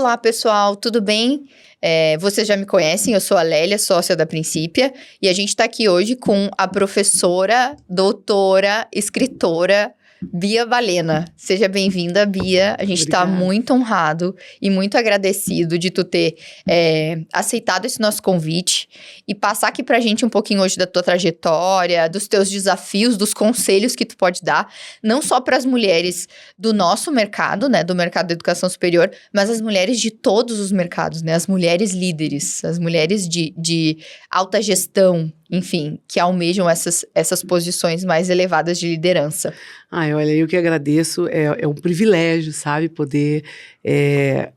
Olá, pessoal, tudo bem? Vocês já me conhecem, eu sou a Lélia, sócia da Princípia, e a gente está aqui hoje com a professora, doutora, escritora, Bia Balena. Seja bem-vinda, Bia. A gente está muito honrado e muito agradecido de tu ter aceitado esse nosso convite e passar aqui pra gente um pouquinho hoje da tua trajetória, dos teus desafios, dos conselhos que tu pode dar, não só para as mulheres do nosso mercado, né, do mercado da educação superior, mas as mulheres de todos os mercados, né, as mulheres líderes, as mulheres de alta gestão, enfim, que almejam essas posições mais elevadas de liderança. Ai, olha, eu que agradeço, é um privilégio, sabe, poder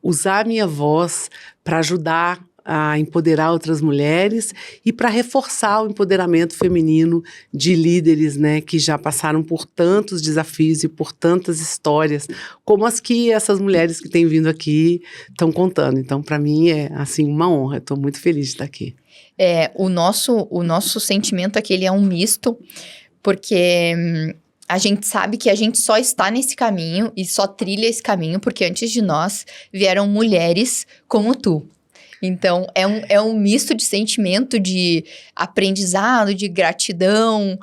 usar a minha voz para ajudar a empoderar outras mulheres e para reforçar o empoderamento feminino de líderes, né, que já passaram por tantos desafios e por tantas histórias, como as que essas mulheres que têm vindo aqui estão contando. Então, para mim, é, assim, uma honra. Estou muito feliz de estar aqui. O nosso sentimento é que ele é um misto, porque a gente sabe que a gente só está nesse caminho e só trilha esse caminho porque antes de nós vieram mulheres como tu. Então, é um misto de sentimento de aprendizado, de gratidão,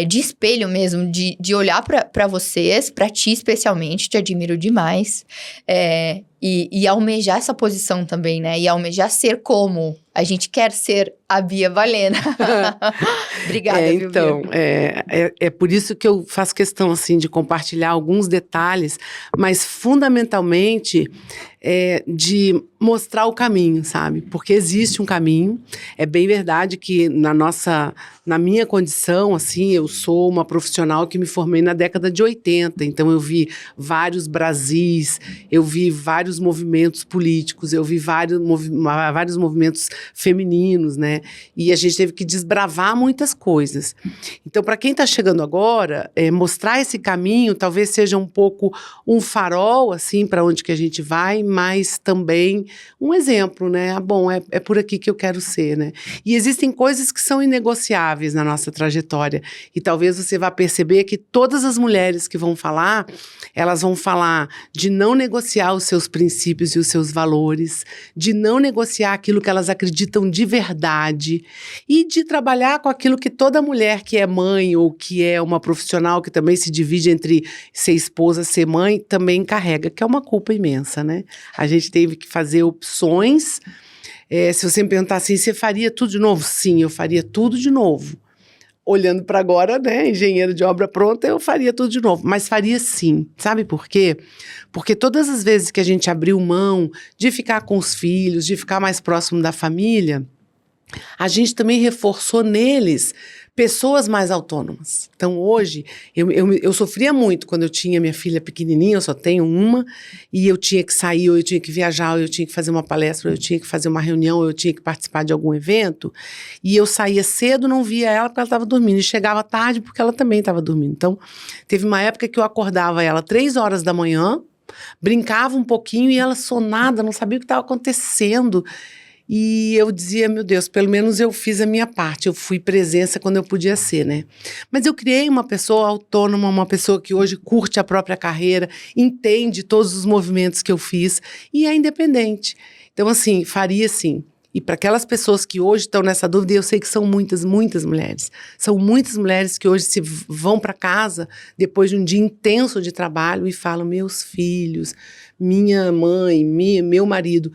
de espelho mesmo, de olhar para vocês, para ti especialmente, te admiro demais, e almejar essa posição também, né? E almejar ser como a gente quer ser a Bia Balena. Obrigada, viu, então, Bia? é por isso que eu faço questão, assim, de compartilhar alguns detalhes, mas fundamentalmente de mostrar o caminho, sabe? Porque existe um caminho. É bem verdade que na minha condição, assim, eu sou uma profissional que me formei na década de 80, então eu vi vários Brasis, eu vi vários movimentos políticos, eu vi vários movimentos femininos, né? E a gente teve que desbravar muitas coisas. Então, para quem está chegando agora, mostrar esse caminho talvez seja um pouco um farol, assim, para onde que a gente vai, mas também um exemplo, né? Bom, é por aqui que eu quero ser, né? E existem coisas que são inegociáveis na nossa trajetória. E talvez você vá perceber que todas as mulheres que vão falar, elas vão falar de não negociar os seus princípios e os seus valores, de não negociar aquilo que elas acreditam de verdade e de trabalhar com aquilo que toda mulher que é mãe ou que é uma profissional que também se divide entre ser esposa, ser mãe, também carrega, que é uma culpa imensa, né? A gente teve que fazer opções. Se você me perguntar assim, você faria tudo de novo? Sim, eu faria tudo de novo. Olhando para agora, né, engenheiro de obra pronta, eu faria tudo de novo. Mas faria sim. Sabe por quê? Porque todas as vezes que a gente abriu mão de ficar com os filhos, de ficar mais próximo da família, a gente também reforçou neles pessoas mais autônomas. Então, hoje, eu sofria muito quando eu tinha minha filha pequenininha, eu só tenho uma, e eu tinha que sair, ou eu tinha que viajar, ou eu tinha que fazer uma palestra, ou eu tinha que fazer uma reunião, ou eu tinha que participar de algum evento, e eu saía cedo, não via ela porque ela estava dormindo, e chegava tarde porque ela também estava dormindo. Então, teve uma época que eu acordava ela 3 horas da manhã, brincava um pouquinho, e ela sonada, não sabia o que estava acontecendo. E eu dizia, meu Deus, pelo menos eu fiz a minha parte, eu fui presença quando eu podia ser, né? Mas eu criei uma pessoa autônoma, uma pessoa que hoje curte a própria carreira, entende todos os movimentos que eu fiz e é independente. Então, assim, faria sim. E para aquelas pessoas que hoje estão nessa dúvida, e eu sei que são muitas, muitas mulheres. São muitas mulheres que hoje vão para casa depois de um dia intenso de trabalho e falam, meus filhos, minha mãe, meu marido.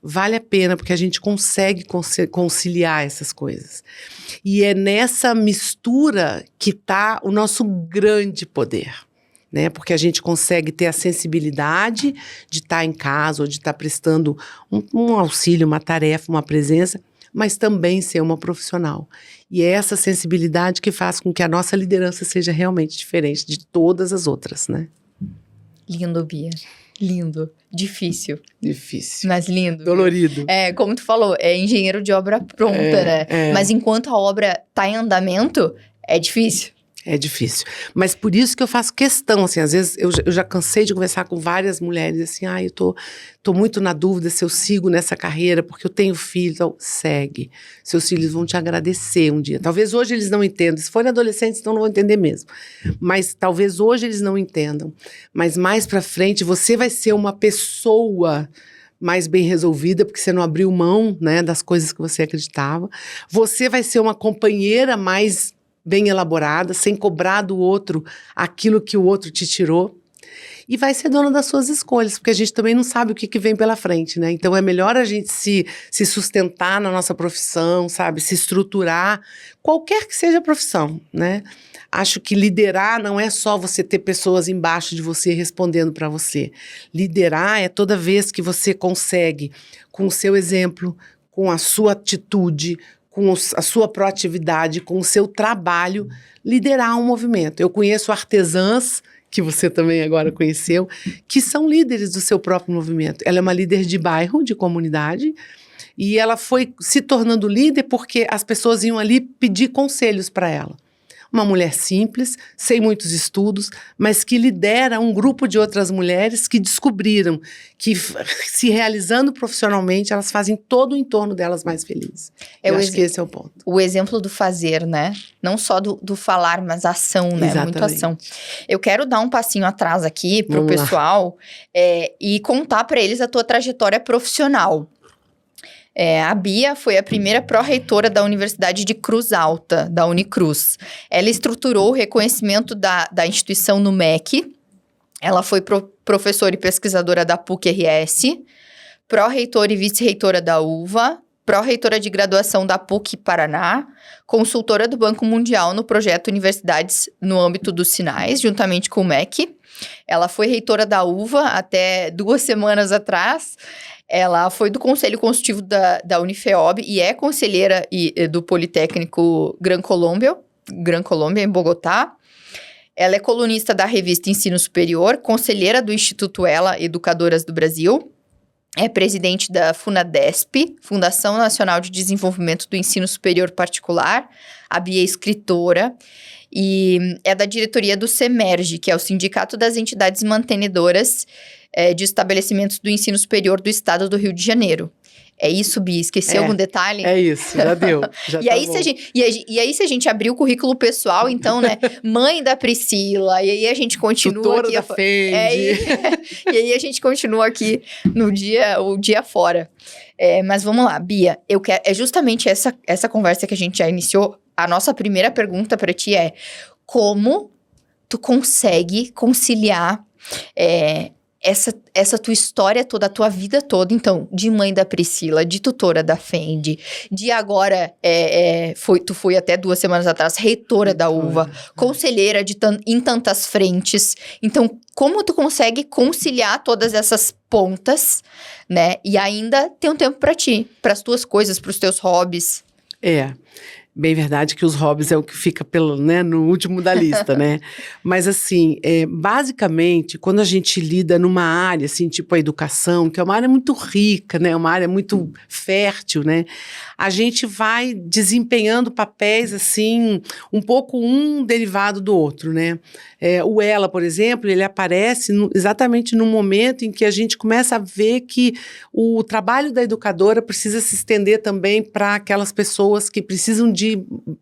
Vale a pena, porque a gente consegue conciliar essas coisas. E é nessa mistura que está o nosso grande poder, né? Porque a gente consegue ter a sensibilidade de estar em casa ou de estar prestando um auxílio, uma tarefa, uma presença, mas também ser uma profissional. E é essa sensibilidade que faz com que a nossa liderança seja realmente diferente de todas as outras, né? Lindo, Bia. Lindo. Difícil. Difícil. Mas lindo. Dolorido. Como tu falou, é engenheiro de obra pronta, né? Mas enquanto a obra tá em andamento, é difícil. É difícil. Mas por isso que eu faço questão, assim, às vezes eu já cansei de conversar com várias mulheres, assim, eu tô muito na dúvida se eu sigo nessa carreira, porque eu tenho filho, então segue. Seus filhos vão te agradecer um dia. Talvez hoje eles não entendam, se forem adolescentes, então não vão entender mesmo. Mas talvez hoje eles não entendam. Mas mais pra frente, você vai ser uma pessoa mais bem resolvida, porque você não abriu mão, né, das coisas que você acreditava. Você vai ser uma companheira mais bem elaborada, sem cobrar do outro aquilo que o outro te tirou. E vai ser dona das suas escolhas, porque a gente também não sabe o que vem pela frente, né? Então é melhor a gente se sustentar na nossa profissão, sabe? Se estruturar, qualquer que seja a profissão, né? Acho que liderar não é só você ter pessoas embaixo de você respondendo para você. Liderar é toda vez que você consegue, com o seu exemplo, com a sua atitude, com a sua proatividade, com o seu trabalho, liderar um movimento. Eu conheço artesãs, que você também agora conheceu, que são líderes do seu próprio movimento. Ela é uma líder de bairro, de comunidade, e ela foi se tornando líder porque as pessoas iam ali pedir conselhos para ela. Uma mulher simples, sem muitos estudos, mas que lidera um grupo de outras mulheres que descobriram que, se realizando profissionalmente, elas fazem todo o entorno delas mais felizes. Eu acho que esse é o ponto. O exemplo do fazer, né? Não só do falar, mas a ação, né? Exatamente. Muito ação. Eu quero dar um passinho atrás aqui pro Vamos pessoal e contar para eles a tua trajetória profissional. A Bia foi a primeira pró-reitora da Universidade de Cruz Alta, da Unicruz. Ela estruturou o reconhecimento da instituição no MEC. Ela foi professora e pesquisadora da PUC-RS, pró-reitora e vice-reitora da UVA, pró-reitora de graduação da PUC Paraná, consultora do Banco Mundial no projeto Universidades no âmbito dos Sinais, juntamente com o MEC. Ela foi reitora da UVA até 2 semanas atrás. Ela foi do Conselho Consultivo da Unifeob e é conselheira do Politécnico Gran Colômbia, em Bogotá. Ela é colunista da revista Ensino Superior, conselheira do Instituto Ela Educadoras do Brasil, é presidente da FUNADESP, Fundação Nacional de Desenvolvimento do Ensino Superior Particular. A Bia é escritora e é da diretoria do SEMERGE, que é o Sindicato das Entidades Mantenedoras de Estabelecimentos do Ensino Superior do Estado do Rio de Janeiro. É isso, Bia? Esqueci algum detalhe? É isso, já deu. Já e, aí, se a gente abrir o currículo pessoal, então, né? Mãe da Priscila, e aí a gente continua tutora aqui. Da FEND. E aí a gente continua aqui o dia fora. Mas vamos lá, Bia. É justamente essa conversa que a gente já iniciou. A nossa primeira pergunta para ti é: como tu consegue conciliar essa tua história toda, a tua vida toda, então, de mãe da Priscila, de tutora da FEND, de agora, tu foi até 2 semanas atrás, reitora da UVA, conselheira em tantas frentes. Então, como tu consegue conciliar todas essas pontas, né? E ainda ter um tempo para ti, para as tuas coisas, para os teus hobbies. Bem verdade que os hobbies é o que fica no último da lista, né? Mas assim, basicamente, quando a gente lida numa área, assim, tipo a educação, que é uma área muito rica, né? Uma área muito fértil, né? A gente vai desempenhando papéis, assim, um pouco um derivado do outro, né? O Ela, por exemplo, ele aparece exatamente no momento em que a gente começa a ver que o trabalho da educadora precisa se estender também para aquelas pessoas que precisam de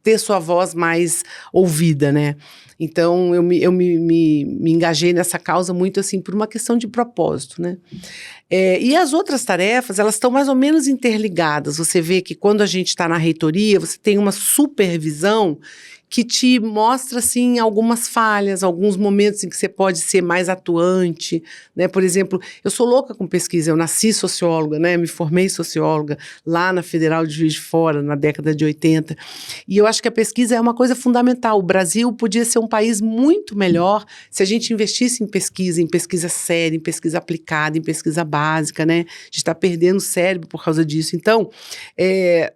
ter sua voz mais ouvida, né? Então, eu me engajei nessa causa muito, assim, por uma questão de propósito, né? E as outras tarefas, elas estão mais ou menos interligadas. Você vê que quando a gente está na reitoria, você tem uma supervisão que te mostra, assim, algumas falhas, alguns momentos em que você pode ser mais atuante, né? Por exemplo, eu sou louca com pesquisa, eu nasci socióloga, né? Me formei socióloga lá na Federal de Juiz de Fora, na década de 80, e eu acho que a pesquisa é uma coisa fundamental. O Brasil podia ser um país muito melhor se a gente investisse em pesquisa séria, em pesquisa aplicada, em pesquisa básica, né? A gente está perdendo o cérebro por causa disso. Então,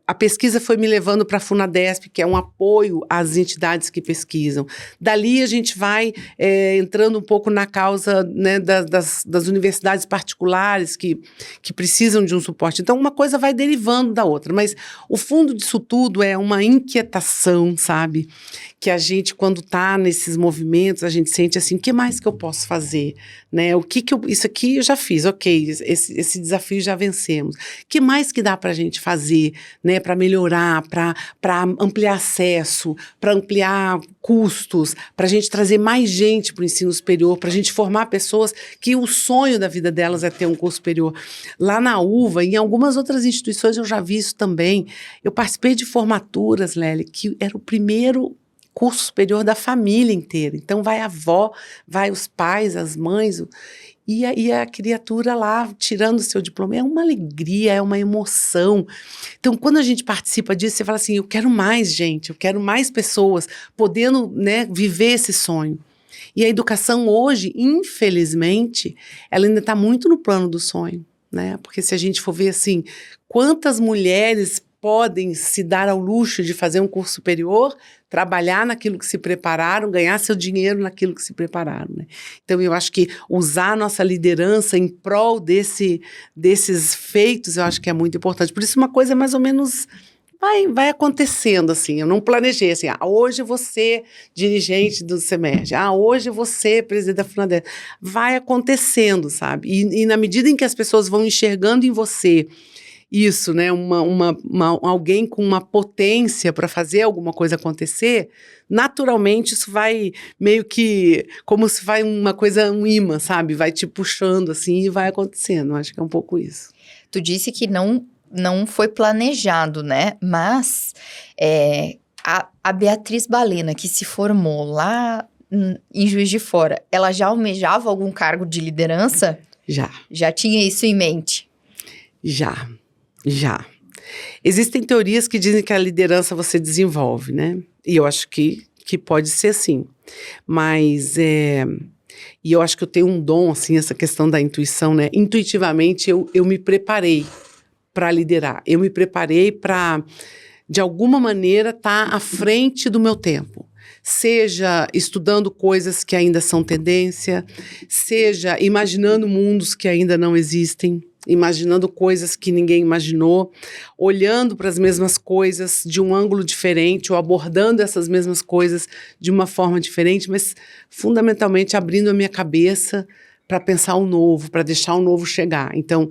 a pesquisa foi me levando para a FUNADESP, que é um apoio às entidades que pesquisam. Dali a gente vai entrando um pouco na causa, né, das universidades particulares que precisam de um suporte. Então, uma coisa vai derivando da outra, mas o fundo disso tudo é uma inquietação, sabe? Que a gente, quando está nesses movimentos, a gente sente assim, o que mais que eu posso fazer? Né? Isso aqui eu já fiz, ok, esse desafio já vencemos. O que mais que dá para a gente fazer, né, para melhorar, para ampliar acesso, para para ampliar custos, para a gente trazer mais gente para o ensino superior, para a gente formar pessoas que o sonho da vida delas é ter um curso superior. Lá na UVA, em algumas outras instituições eu já vi isso também. Eu participei de formaturas, Lélia, que era o primeiro curso superior da família inteira. Então vai a avó, vai os pais, as mães, e a criatura lá tirando o seu diploma. É uma alegria, é uma emoção. Então, quando a gente participa disso, você fala assim, eu quero mais gente, eu quero mais pessoas podendo, né, viver esse sonho. E a educação hoje, infelizmente, ela ainda está muito no plano do sonho, né? Porque se a gente for ver assim, quantas mulheres podem se dar ao luxo de fazer um curso superior, trabalhar naquilo que se prepararam, ganhar seu dinheiro naquilo que se prepararam, né? Então, eu acho que usar a nossa liderança em prol desses feitos, eu acho que é muito importante. Por isso, uma coisa mais ou menos vai acontecendo, assim. Eu não planejei, assim, hoje eu vou ser dirigente do SEMERGE, hoje eu vou ser presidente da FUNADER. Vai acontecendo, sabe? E na medida em que as pessoas vão enxergando em você isso, né, alguém com uma potência para fazer alguma coisa acontecer, naturalmente isso vai meio que, como se vai uma coisa, um imã, sabe? Vai te puxando assim e vai acontecendo. Acho que é um pouco isso. Tu disse que não foi planejado, né? Mas a Beatriz Balena, que se formou lá em Juiz de Fora, ela já almejava algum cargo de liderança? Já. Já tinha isso em mente? Já. Existem teorias que dizem que a liderança você desenvolve, né? E eu acho que pode ser assim. Mas, e eu acho que eu tenho um dom, assim, essa questão da intuição, né? Intuitivamente, eu me preparei para liderar. Eu me preparei para, de alguma maneira, estar à frente do meu tempo. Seja estudando coisas que ainda são tendência, seja imaginando mundos que ainda não existem, imaginando coisas que ninguém imaginou, olhando para as mesmas coisas de um ângulo diferente, ou abordando essas mesmas coisas de uma forma diferente, mas fundamentalmente abrindo a minha cabeça para pensar o novo, para deixar o novo chegar. Então,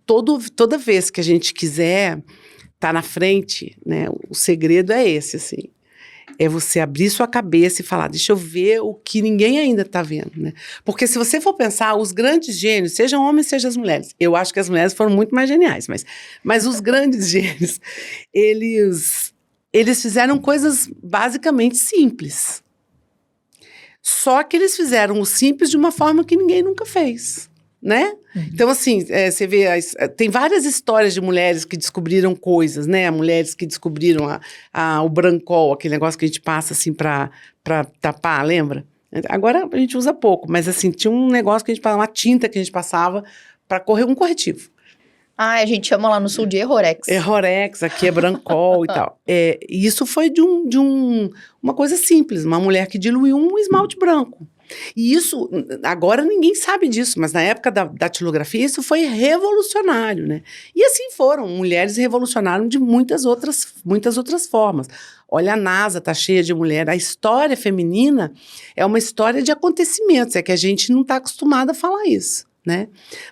toda vez que a gente quiser estar na frente, né, o segredo é esse, assim. É você abrir sua cabeça e falar, deixa eu ver o que ninguém ainda está vendo, né? Porque se você for pensar, os grandes gênios, sejam homens, sejam as mulheres, eu acho que as mulheres foram muito mais geniais, mas os grandes gênios, eles fizeram coisas basicamente simples. Só que eles fizeram o simples de uma forma que ninguém nunca fez, né? Então, assim, você vê, tem várias histórias de mulheres que descobriram coisas, né? Mulheres que descobriram o brancol, aquele negócio que a gente passa, assim, pra tapar, lembra? Agora a gente usa pouco, mas, assim, tinha um negócio que a gente passava, uma tinta que a gente passava para correr um corretivo. A gente chama lá no sul de Errorex. Errorex, aqui é brancol e tal. E isso foi de uma coisa simples, uma mulher que diluiu um esmalte branco. E isso, agora ninguém sabe disso, mas na época da datilografia isso foi revolucionário, né? E assim foram, mulheres revolucionaram de muitas outras formas. Olha, a NASA tá cheia de mulher. A história feminina é uma história de acontecimentos, é que a gente não está acostumado a falar isso, né?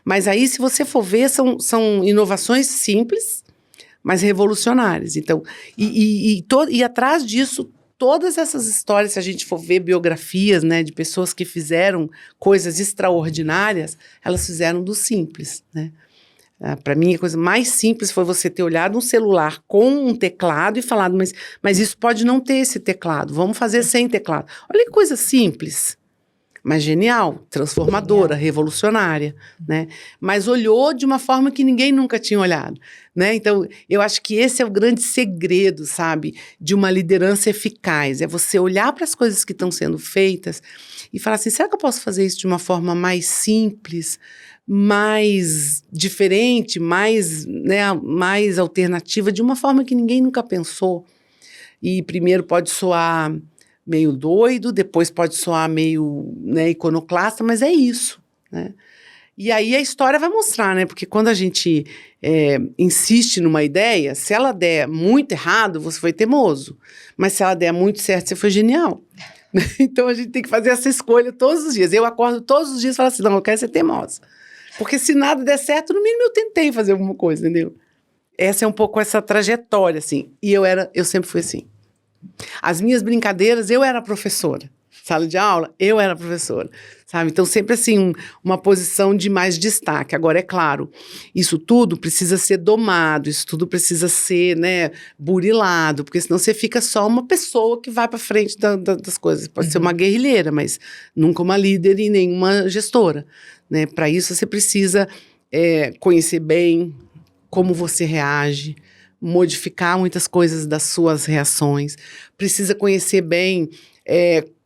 Mas aí, se você for ver, são inovações simples, mas revolucionárias. Então, e atrás disso, todas essas histórias, se a gente for ver biografias, né, de pessoas que fizeram coisas extraordinárias, elas fizeram do simples, né? Para mim, a coisa mais simples foi você ter olhado um celular com um teclado e falado, mas isso pode não ter esse teclado, vamos fazer sem teclado. Olha que coisa simples, mas genial, transformadora, revolucionária, né? Mas olhou de uma forma que ninguém nunca tinha olhado, né? Então, eu acho que esse é o grande segredo, sabe, de uma liderança eficaz, é você olhar para as coisas que estão sendo feitas e falar assim, será que eu posso fazer isso de uma forma mais simples, mais diferente, mais alternativa, de uma forma que ninguém nunca pensou? E primeiro pode soar meio doido, depois pode soar meio, né, iconoclasta, mas é isso, né? E aí a história vai mostrar, né? Porque quando a gente insiste numa ideia, se ela der muito errado, você foi teimoso. Mas se ela der muito certo, você foi genial. Então a gente tem que fazer essa escolha todos os dias. Eu acordo todos os dias e falo assim, não, eu quero ser teimosa. Porque se nada der certo, no mínimo eu tentei fazer alguma coisa, entendeu? Essa é um pouco essa trajetória, assim. E eu sempre fui assim. As minhas brincadeiras, eu era professora. Sala de aula, eu era professora, sabe? Então, sempre assim, uma posição de mais destaque. Agora, é claro, isso tudo precisa ser domado, isso tudo precisa ser, né, burilado, porque senão você fica só uma pessoa que vai para frente das coisas. Pode ser uma guerrilheira, mas nunca uma líder e nenhuma gestora, né? Para isso, você precisa conhecer bem como você reage, modificar muitas coisas das suas reações, precisa conhecer bem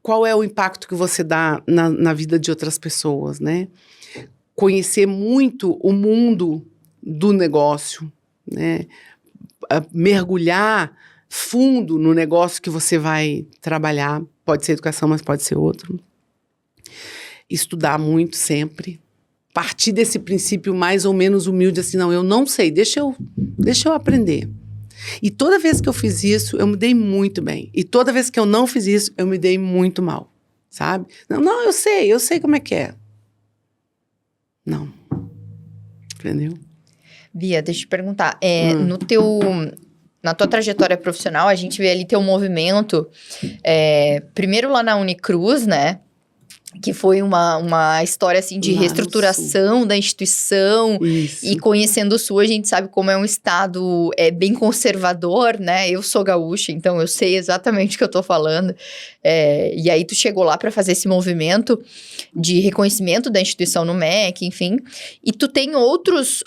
qual é o impacto que você dá na vida de outras pessoas, né? Conhecer muito o mundo do negócio, né? Mergulhar fundo no negócio que você vai trabalhar. Pode ser educação, mas pode ser outro. Estudar muito sempre. Partir desse princípio mais ou menos humilde, assim, não, eu não sei, deixa eu aprender. E toda vez que eu fiz isso, eu me dei muito bem. E toda vez que eu não fiz isso, eu me dei muito mal, sabe? Não, eu sei como é que é. Não. Entendeu? Bia, deixa eu te perguntar. Na tua trajetória profissional, a gente vê ali teu movimento, primeiro lá na Unicruz, né? Que foi uma história, assim, de reestruturação da instituição. Isso. E conhecendo o Sul, a gente sabe como é um estado bem conservador, né? Eu sou gaúcha, então eu sei exatamente o que eu tô falando. E aí, tu chegou lá para fazer esse movimento de reconhecimento da instituição no MEC, enfim. E tu tem outras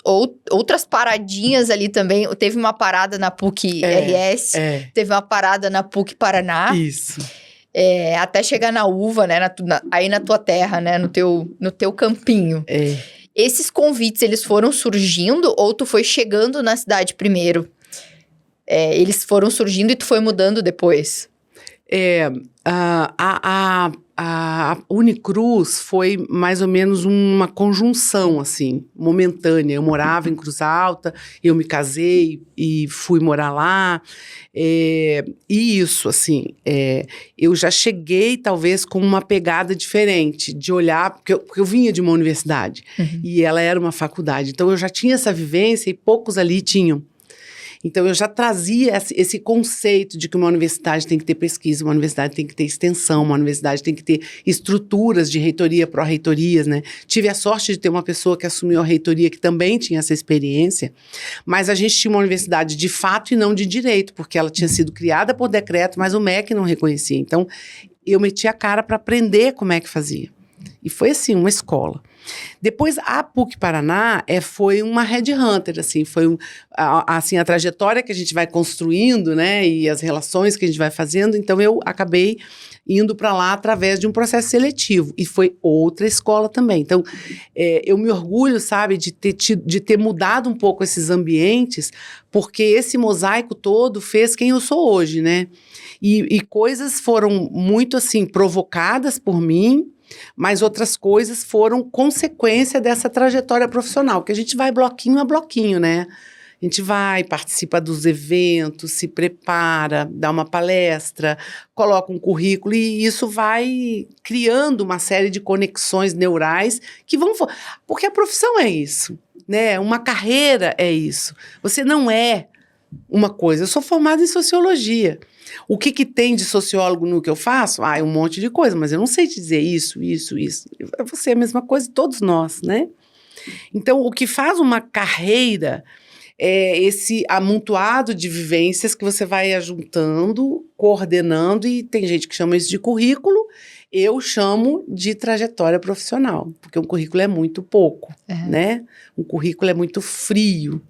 paradinhas ali também. Teve uma parada na PUC-RS, teve uma parada na PUC Paraná. Isso. Até chegar na uva, né? Aí na tua terra, né? No teu campinho. Esses convites, eles foram surgindo ou tu foi chegando na cidade primeiro? Eles foram surgindo e tu foi mudando depois? A Unicruz foi mais ou menos uma conjunção, assim, momentânea. Eu morava em Cruz Alta, eu me casei e fui morar lá. E isso, assim, eu já cheguei, talvez, com uma pegada diferente, de olhar, porque eu vinha de uma universidade, e ela era uma faculdade. Então, eu já tinha essa vivência e poucos ali tinham. Então, eu já trazia esse conceito de que uma universidade tem que ter pesquisa, uma universidade tem que ter extensão, uma universidade tem que ter estruturas de reitoria, pró-reitorias, né? Tive a sorte de ter uma pessoa que assumiu a reitoria que também tinha essa experiência, mas a gente tinha uma universidade de fato e não de direito, porque ela tinha sido criada por decreto, mas o MEC não reconhecia. Então, eu meti a cara para aprender como é que fazia. E foi, assim, uma escola. Depois, a PUC Paraná foi uma headhunter, assim, foi assim, a trajetória que a gente vai construindo, né, e as relações que a gente vai fazendo. Então, eu acabei indo para lá através de um processo seletivo, e foi outra escola também. Então, eu me orgulho, sabe, de ter mudado um pouco esses ambientes, porque esse mosaico todo fez quem eu sou hoje, né, e coisas foram muito, assim, provocadas por mim, mas outras coisas foram consequência dessa trajetória profissional, que a gente vai bloquinho a bloquinho, né? A gente vai, participa dos eventos, se prepara, dá uma palestra, coloca um currículo e isso vai criando uma série de conexões neurais que vão... Porque a profissão é isso, né? Uma carreira é isso. Você não é uma coisa. Eu sou formada em sociologia. O que tem de sociólogo no que eu faço? Um monte de coisa, mas eu não sei te dizer isso. Você é a mesma coisa, todos nós, né? Então, o que faz uma carreira é esse amontoado de vivências que você vai ajuntando, coordenando, e tem gente que chama isso de currículo, eu chamo de trajetória profissional, porque um currículo é muito pouco, né? Um currículo é muito frio.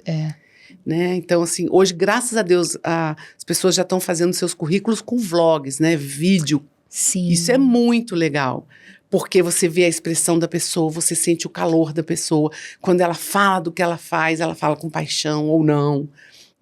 Né? Então, assim, hoje, graças a Deus, as pessoas já estão fazendo seus currículos com vlogs, né? Vídeo. Sim. Isso é muito legal, porque você vê a expressão da pessoa, você sente o calor da pessoa. Quando ela fala do que ela faz, ela fala com paixão ou não.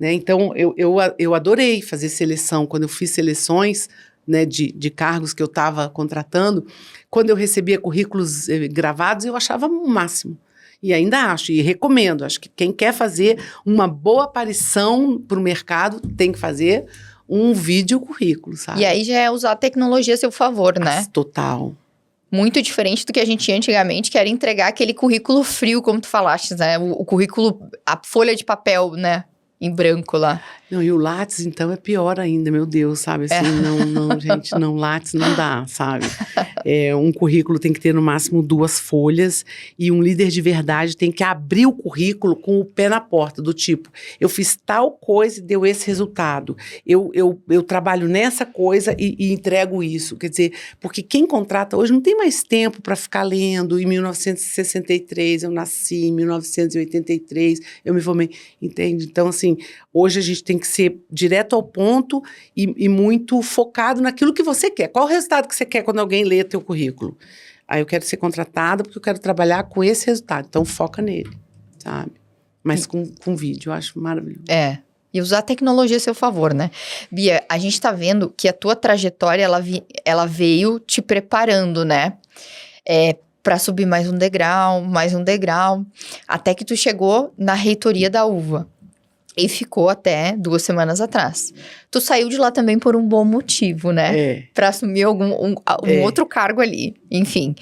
Né? Então, eu adorei fazer seleção. Quando eu fiz seleções, né, de cargos que eu estava contratando, quando eu recebia currículos gravados, eu achava o máximo. E ainda acho, e recomendo, acho que quem quer fazer uma boa aparição para o mercado tem que fazer um vídeo currículo, sabe? E aí já é usar a tecnologia a seu favor, né? Total. Muito diferente do que a gente tinha antigamente, que era entregar aquele currículo frio, como tu falaste, né? O currículo, a folha de papel, né? em branco lá. Não, e o Lattes, então, é pior ainda, meu Deus, sabe? Assim, não, gente, não, Lattes não dá, sabe? Um currículo tem que ter no máximo 2 folhas e um líder de verdade tem que abrir o currículo com o pé na porta, do tipo, eu fiz tal coisa e deu esse resultado. Eu trabalho nessa coisa e entrego isso. Quer dizer, porque quem contrata hoje não tem mais tempo para ficar lendo. Em 1963 eu nasci, em 1983 eu me formei, entende? Então, assim, hoje a gente tem que ser direto ao ponto e muito focado naquilo que você quer. Qual o resultado que você quer quando alguém lê teu currículo? Aí eu quero ser contratada porque eu quero trabalhar com esse resultado. Então, foca nele, sabe? Mas com vídeo, eu acho maravilhoso. E usar a tecnologia a seu favor, né? Bia, a gente tá vendo que a tua trajetória, ela veio te preparando, né? Para subir mais um degrau, até que tu chegou na reitoria da UVA. E ficou até 2 semanas atrás. Tu saiu de lá também por um bom motivo, né? Para assumir algum outro cargo ali. Enfim.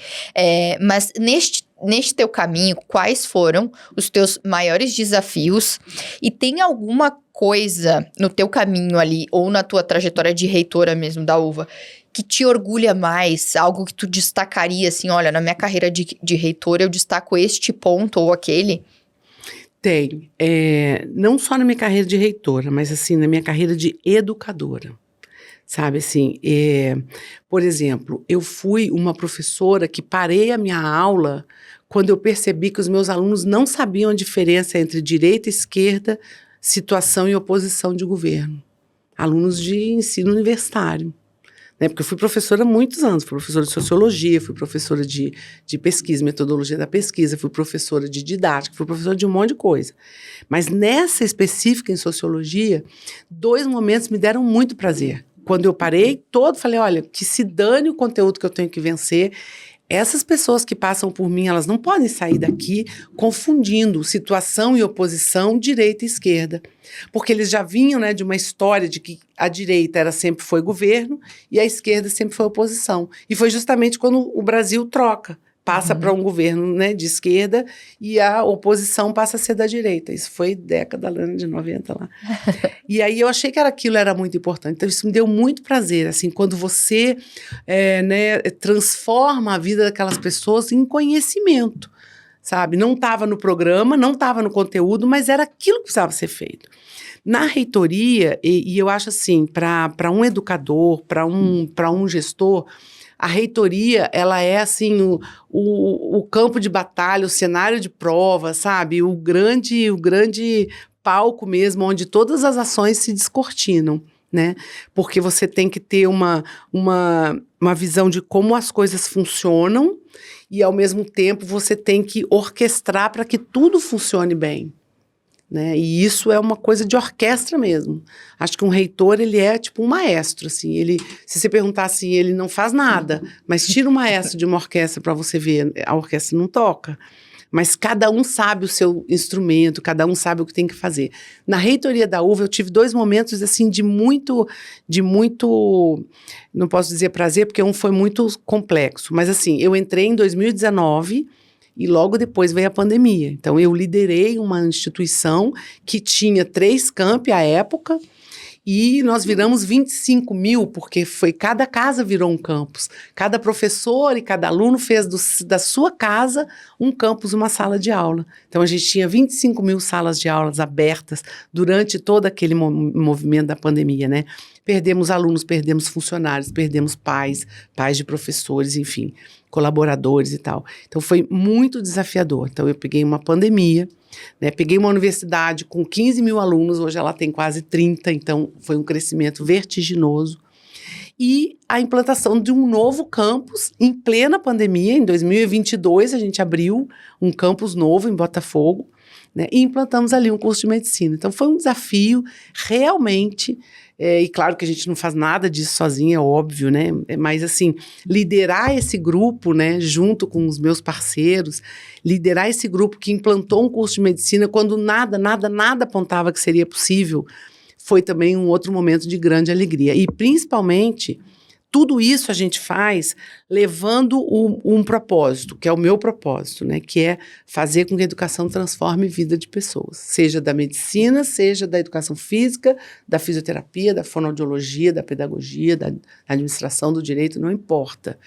Mas neste teu caminho, quais foram os teus maiores desafios? E tem alguma coisa no teu caminho ali, ou na tua trajetória de reitora mesmo da UVA, que te orgulha mais? Algo que tu destacaria, assim, olha, na minha carreira de reitora eu destaco este ponto ou aquele? Tem. Não só na minha carreira de reitora, mas assim, na minha carreira de educadora. Sabe, assim, por exemplo, eu fui uma professora que parei a minha aula quando eu percebi que os meus alunos não sabiam a diferença entre direita e esquerda, situação e oposição de governo. Alunos de ensino universitário. Né? Porque eu fui professora há muitos anos, fui professora de sociologia, fui professora de pesquisa, metodologia da pesquisa, fui professora de didática, fui professora de um monte de coisa. Mas nessa específica em sociologia, 2 momentos me deram muito prazer. Quando eu parei falei, olha, que se dane o conteúdo que eu tenho que vencer. Essas pessoas que passam por mim, elas não podem sair daqui confundindo situação e oposição, direita e esquerda. Porque eles já vinham, né, de uma história de que a direita sempre foi governo e a esquerda sempre foi oposição. E foi justamente quando o Brasil troca. Passa para um governo, né, de esquerda e a oposição passa a ser da direita. Isso foi década de 90 lá. E aí eu achei que aquilo era muito importante. Então isso me deu muito prazer, assim, quando você transforma a vida daquelas pessoas em conhecimento, sabe? Não estava no programa, não estava no conteúdo, mas era aquilo que precisava ser feito. Na reitoria, e eu acho assim, para um educador, para um gestor, a reitoria, ela é assim, o campo de batalha, o cenário de prova, sabe? O grande palco mesmo, onde todas as ações se descortinam, né? Porque você tem que ter uma visão de como as coisas funcionam e, ao mesmo tempo, você tem que orquestrar para que tudo funcione bem. Né? E isso é uma coisa de orquestra mesmo. Acho que um reitor, ele é tipo um maestro, assim. Se você perguntar assim, ele não faz nada, mas tira o maestro de uma orquestra para você ver, a orquestra não toca. Mas cada um sabe o seu instrumento, cada um sabe o que tem que fazer. Na reitoria da UVA, eu tive 2 momentos, assim, de muito, não posso dizer prazer, porque um foi muito complexo. Mas, assim, eu entrei em 2019... E logo depois veio a pandemia. Então, eu liderei uma instituição que tinha 3 campi à época e nós viramos 25 mil, porque cada casa virou um campus. Cada professor e cada aluno fez da sua casa um campus, uma sala de aula. Então, a gente tinha 25 mil salas de aulas abertas durante todo aquele movimento da pandemia, né? Perdemos alunos, perdemos funcionários, perdemos pais de professores, enfim, colaboradores e tal. Então, foi muito desafiador. Então, eu peguei uma pandemia, né? Peguei uma universidade com 15 mil alunos, hoje ela tem quase 30, então foi um crescimento vertiginoso. E a implantação de um novo campus em plena pandemia, em 2022 a gente abriu um campus novo em Botafogo, né? E implantamos ali um curso de medicina. Então foi um desafio realmente, e claro que a gente não faz nada disso sozinha, é óbvio, né? Mas assim, liderar esse grupo, né, junto com os meus parceiros, liderar esse grupo que implantou um curso de medicina quando nada apontava que seria possível, foi também um outro momento de grande alegria. E principalmente tudo isso a gente faz levando um propósito, que é o meu propósito, né? Que é fazer com que a educação transforme a vida de pessoas. Seja da medicina, seja da educação física, da fisioterapia, da fonoaudiologia, da pedagogia, da administração do direito, não importa.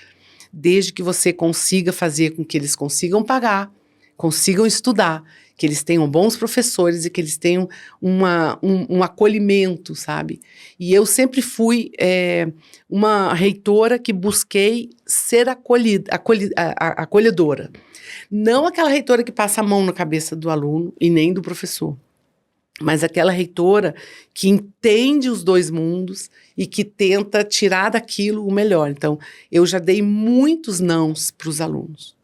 Desde que você consiga fazer com que eles consigam pagar, consigam estudar, que eles tenham bons professores e que eles tenham um acolhimento, sabe? E eu sempre fui uma reitora que busquei ser acolhedora. Não aquela reitora que passa a mão na cabeça do aluno e nem do professor, mas aquela reitora que entende os dois mundos e que tenta tirar daquilo o melhor. Então, eu já dei muitos nãos para os alunos,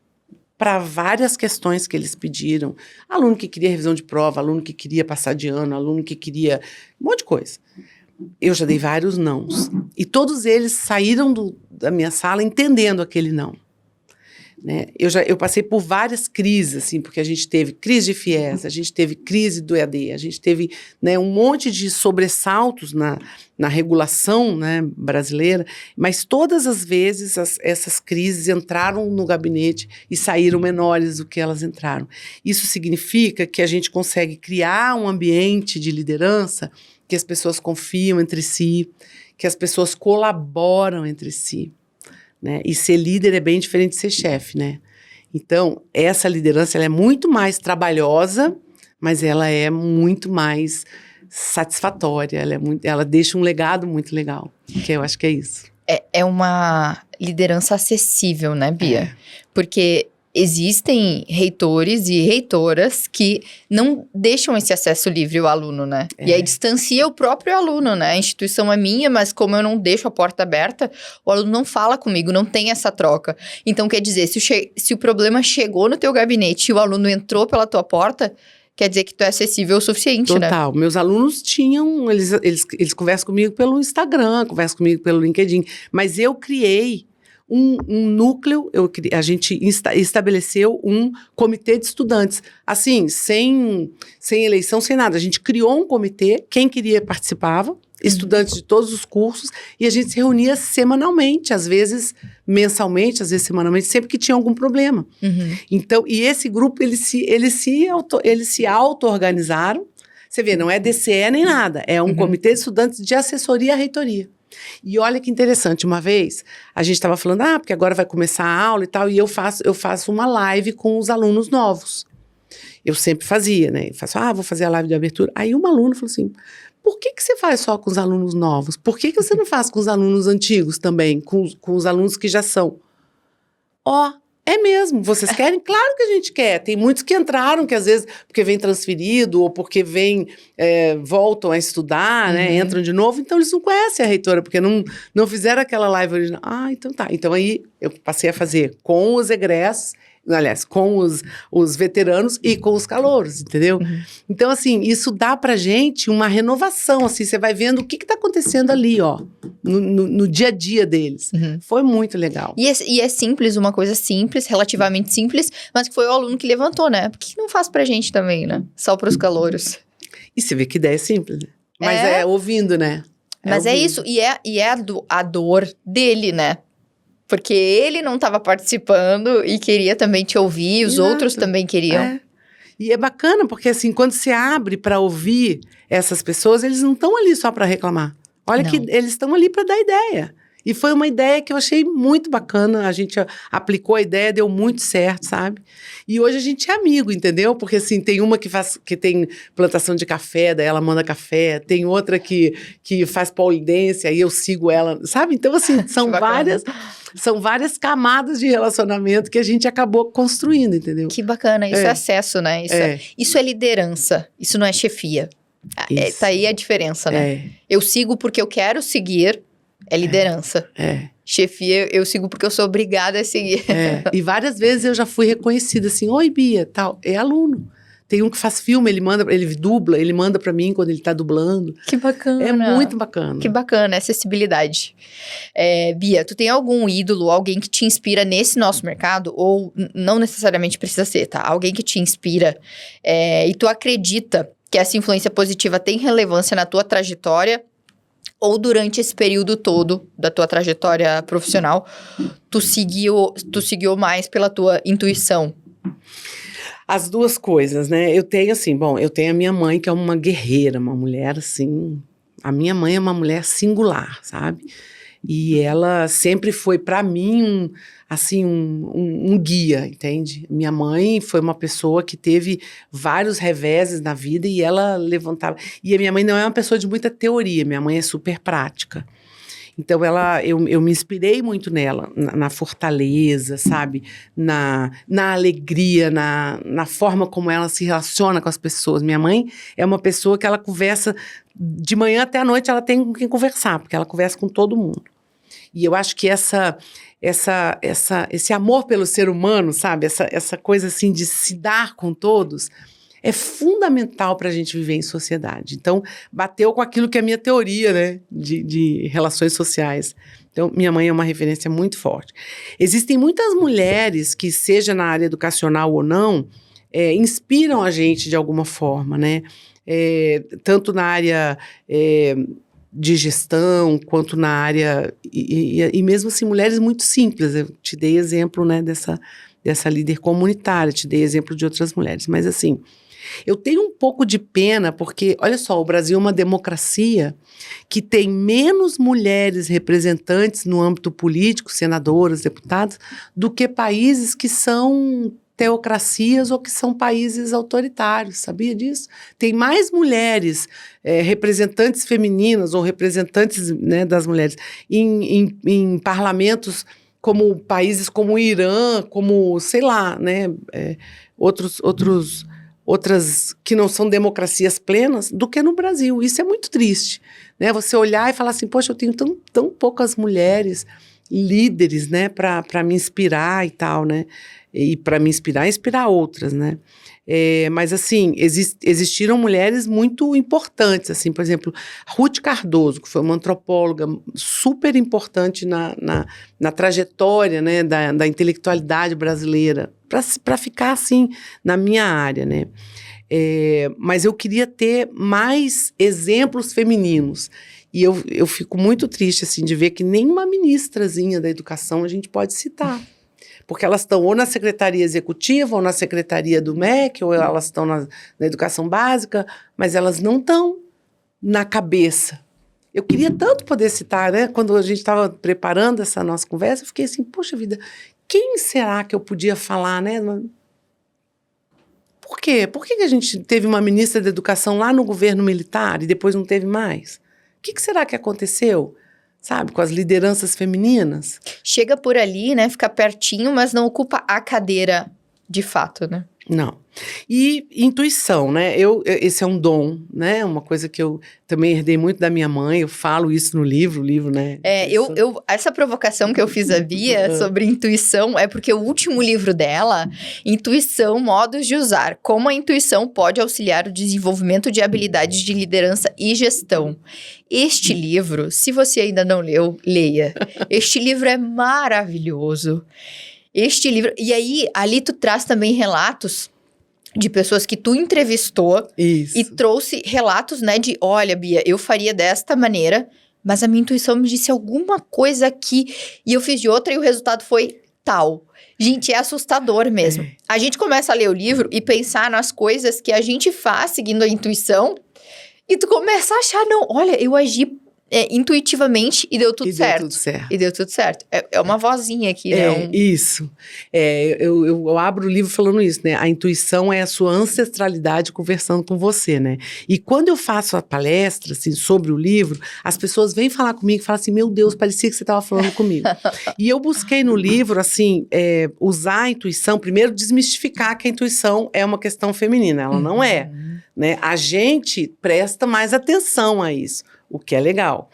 para várias questões que eles pediram. Aluno que queria revisão de prova, aluno que queria passar de ano, aluno que queria um monte de coisa. Eu já dei vários nãos. E todos eles saíram da minha sala entendendo aquele não. Né? Eu passei por várias crises, assim, porque a gente teve crise de FIES, a gente teve crise do EAD, a gente teve, né, um monte de sobressaltos na regulação, né, brasileira, mas todas as vezes essas crises entraram no gabinete e saíram menores do que elas entraram. Isso significa que a gente consegue criar um ambiente de liderança que as pessoas confiam entre si, que as pessoas colaboram entre si. Né? E ser líder é bem diferente de ser chefe, né? Então, essa liderança ela é muito mais trabalhosa, mas ela é muito mais satisfatória, ela deixa um legado muito legal, que eu acho que é isso. É uma liderança acessível, né, Bia? Porque existem reitores e reitoras que não deixam esse acesso livre ao aluno, né? E aí distancia o próprio aluno, né? A instituição é minha, mas como eu não deixo a porta aberta, o aluno não fala comigo, não tem essa troca. Então, quer dizer, se o problema chegou no teu gabinete e o aluno entrou pela tua porta, quer dizer que tu é acessível o suficiente, né? Total. Meus alunos eles conversam comigo pelo Instagram, conversam comigo pelo LinkedIn, mas eu criei um núcleo, a gente estabeleceu um comitê de estudantes, assim, sem eleição, sem nada. A gente criou um comitê, quem queria participava, estudantes de todos os cursos, e a gente se reunia semanalmente, às vezes mensalmente, às vezes semanalmente, sempre que tinha algum problema. Então, e esse grupo, eles se auto-organizaram. Você vê, não é DCE nem nada, é um comitê de estudantes de assessoria à reitoria. E olha que interessante, uma vez a gente estava falando, porque agora vai começar a aula e tal, e eu faço uma live com os alunos novos. Eu sempre fazia, né? Eu faço, vou fazer a live de abertura. Aí uma aluna falou assim, por que você faz só com os alunos novos? Por que você não faz com os alunos antigos também, com os alunos que já são? É mesmo, vocês querem? Claro que a gente quer. Tem muitos que entraram, que às vezes, porque vem transferido, ou porque voltam a estudar, né? Entram de novo, então eles não conhecem a reitora, porque não fizeram aquela live original. Então tá. Então aí eu passei a fazer com os egressos, aliás, com os veteranos e com os calouros, entendeu? Então, assim, isso dá pra gente uma renovação, assim, você vai vendo o que tá acontecendo ali, no dia a dia deles. Foi muito legal. E é simples, uma coisa simples, relativamente simples, mas que foi o aluno que levantou, né? Por que não faz pra gente também, né? Só pros calouros. E você vê que ideia simples, né? Mas é ouvindo, né? Mas é isso, e é a dor dele, né? Porque ele não estava participando e queria também te ouvir, os outros também queriam. E é bacana, porque assim, quando você abre para ouvir essas pessoas, eles não estão ali só para reclamar. Olha que eles estão ali para dar ideia. E foi uma ideia que eu achei muito bacana, a gente aplicou a ideia, deu muito certo, sabe? E hoje a gente é amigo, entendeu? Porque assim, tem uma que tem plantação de café, daí ela manda café, tem outra que faz polidense, aí eu sigo ela, sabe? Então assim, são várias camadas de relacionamento que a gente acabou construindo, entendeu? Que bacana, isso é acesso, né? Isso é liderança, isso não é chefia. Tá aí a diferença, né? Eu sigo porque eu quero seguir, é liderança. Chefia, eu sigo porque eu sou obrigada a seguir. E várias vezes eu já fui reconhecida assim, oi Bia, tal, é aluno. Tem um que faz filme, ele dubla, ele manda pra mim quando ele tá dublando. Que bacana. É muito bacana. Que bacana, acessibilidade. Bia, tu tem algum ídolo, alguém que te inspira nesse nosso mercado? Ou não necessariamente precisa ser, tá? Alguém que te inspira e tu acredita que essa influência positiva tem relevância na tua trajetória? Ou durante esse período todo da tua trajetória profissional, tu seguiu mais pela tua intuição? As duas coisas, né? Eu tenho assim, eu tenho a minha mãe, que é uma guerreira, uma mulher assim. A minha mãe é uma mulher singular, sabe? E ela sempre foi, para mim, um guia, entende? Minha mãe foi uma pessoa que teve vários reveses na vida e ela levantava. E a minha mãe não é uma pessoa de muita teoria, minha mãe é super prática. Então, eu me inspirei muito nela, na fortaleza, sabe? Na alegria, na forma como ela se relaciona com as pessoas. Minha mãe é uma pessoa que ela conversa de manhã até à noite, ela tem com quem conversar, porque ela conversa com todo mundo. E eu acho que esse amor pelo ser humano, sabe? Essa coisa assim de se dar com todos é fundamental para a gente viver em sociedade. Então, bateu com aquilo que é a minha teoria, né, de relações sociais. Então, minha mãe é uma referência muito forte. Existem muitas mulheres que, seja na área educacional ou não, inspiram a gente de alguma forma, né? Tanto na área de gestão, quanto na área... E mesmo assim, mulheres muito simples. Eu te dei exemplo, né, dessa líder comunitária, te dei exemplo de outras mulheres. Mas, assim... Eu tenho um pouco de pena porque, olha só, o Brasil é uma democracia que tem menos mulheres representantes no âmbito político, senadoras, deputadas, do que países que são teocracias ou que são países autoritários, sabia disso? Tem mais mulheres representantes femininas ou representantes, né, das mulheres em parlamentos como países como o Irã, como, sei lá, né, outras que não são democracias plenas, do que no Brasil. Isso é muito triste, né? Você olhar e falar assim, poxa, eu tenho tão poucas mulheres líderes, né, para me inspirar e tal, né? E para me inspirar outras, né? Mas, assim, existiram mulheres muito importantes, assim, por exemplo, Ruth Cardoso, que foi uma antropóloga super importante na trajetória, né, da intelectualidade brasileira, para ficar, assim, na minha área, né? Mas eu queria ter mais exemplos femininos. E eu fico muito triste, assim, de ver que nenhuma ministrazinha da educação a gente pode citar. Porque elas estão ou na secretaria executiva, ou na secretaria do MEC, ou elas estão na educação básica, mas elas não estão na cabeça. Eu queria tanto poder citar, né? Quando a gente estava preparando essa nossa conversa, eu fiquei assim, poxa vida, quem será que eu podia falar, né? Por quê? Por que a gente teve uma ministra da educação lá no governo militar e depois não teve mais? O que será que aconteceu? Sabe, com as lideranças femininas. Chega por ali, né, fica pertinho, mas não ocupa a cadeira de fato, né? Não. E intuição, né? Esse é um dom, né? Uma coisa que eu também herdei muito da minha mãe, eu falo isso no livro, né? Essa provocação que eu fiz a Bia sobre intuição é porque o último livro dela, Intuição, Modos de Usar, como a intuição pode auxiliar o desenvolvimento de habilidades de liderança e gestão. Este livro, se você ainda não leu, leia. Este livro é maravilhoso. Este livro... E aí, ali tu traz também relatos de pessoas que tu entrevistou. Isso. E trouxe relatos, né, de, olha, Bia, eu faria desta maneira, mas a minha intuição me disse alguma coisa aqui, e eu fiz de outra e o resultado foi tal. Gente, é assustador mesmo. A gente começa a ler o livro e pensar nas coisas que a gente faz seguindo a intuição, e tu começa a achar, não, olha, eu agi intuitivamente e deu tudo certo. E deu tudo certo. É uma vozinha aqui, né? Isso. Eu abro o livro falando isso, né? A intuição é a sua ancestralidade conversando com você, né? E quando eu faço a palestra, assim, sobre o livro, as pessoas vêm falar comigo e falam assim, meu Deus, parecia que você estava falando comigo. E eu busquei no livro, assim, usar a intuição, primeiro desmistificar que a intuição é uma questão feminina. Ela não é, né? A gente presta mais atenção a isso, o que é legal.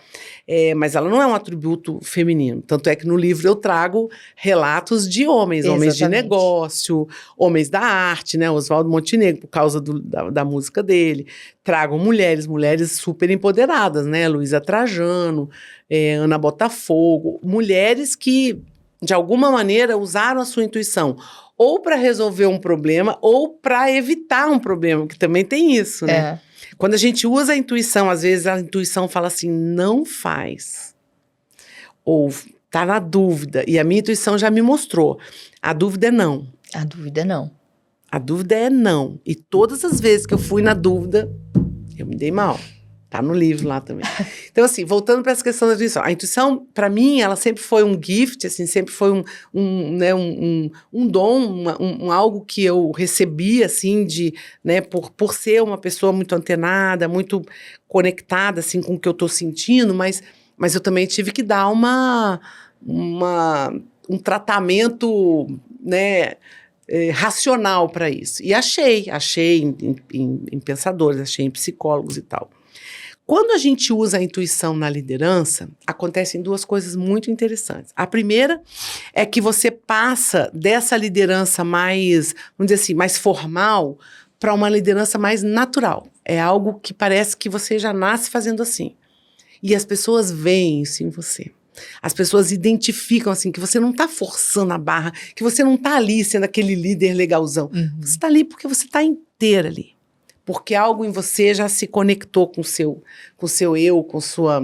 Mas ela não é um atributo feminino. Tanto é que no livro eu trago relatos de homens, Exatamente. Homens de negócio, homens da arte, né? Oswaldo Montenegro, por causa da música dele. Trago mulheres super empoderadas, né? Luísa Trajano, Ana Botafogo. Mulheres que, de alguma maneira, usaram a sua intuição. Ou para resolver um problema, ou para evitar um problema, que também tem isso, né? Quando a gente usa a intuição, às vezes a intuição fala assim, não faz. Ou tá na dúvida. E a minha intuição já me mostrou. A dúvida é não. A dúvida não. A dúvida é não. E todas as vezes que eu fui na dúvida, eu me dei mal. Tá no livro lá também. Então, assim, voltando para essa questão da intuição. A intuição, para mim, ela sempre foi um gift, assim, sempre foi um dom, algo que eu recebi, assim, né, por ser uma pessoa muito antenada, muito conectada, assim, com o que eu tô sentindo, mas eu também tive que dar um tratamento, né, racional para isso. E achei em pensadores, achei em psicólogos e tal. Quando a gente usa a intuição na liderança, acontecem duas coisas muito interessantes. A primeira é que você passa dessa liderança mais, vamos dizer assim, mais formal para uma liderança mais natural. É algo que parece que você já nasce fazendo assim. E as pessoas veem isso em você. As pessoas identificam assim, que você não está forçando a barra, que você não está ali sendo aquele líder legalzão. Uhum. Você está ali porque você está inteira ali. Porque algo em você já se conectou com o seu eu, com sua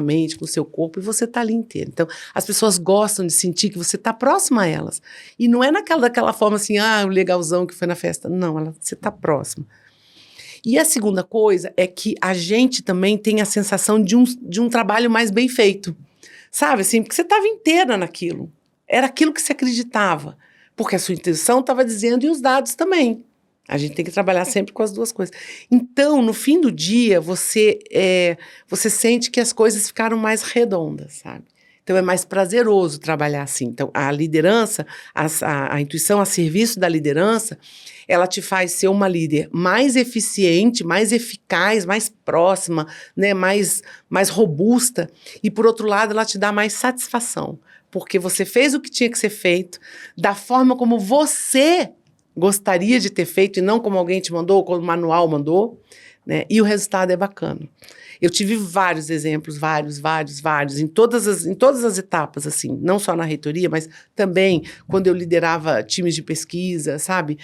mente, com o seu corpo, e você está ali inteiro. Então, as pessoas gostam de sentir que você está próxima a elas. E não é daquela forma assim, o legalzão que foi na festa. Não, você está próxima. E a segunda coisa é que a gente também tem a sensação de um trabalho mais bem feito. Sabe, assim, porque você estava inteira naquilo. Era aquilo que você acreditava. Porque a sua intuição estava dizendo e os dados também. A gente tem que trabalhar sempre com as duas coisas. Então, no fim do dia, você sente que as coisas ficaram mais redondas, sabe? Então, é mais prazeroso trabalhar assim. Então, a liderança, a intuição a serviço da liderança, ela te faz ser uma líder mais eficiente, mais eficaz, mais próxima, né? mais robusta. E, por outro lado, ela te dá mais satisfação. Porque você fez o que tinha que ser feito, da forma como você gostaria de ter feito, e não como alguém te mandou, ou como o manual mandou, né? E o resultado é bacana. Eu tive vários exemplos, vários, em todas as etapas, assim, não só na reitoria, mas também quando eu liderava times de pesquisa, sabe?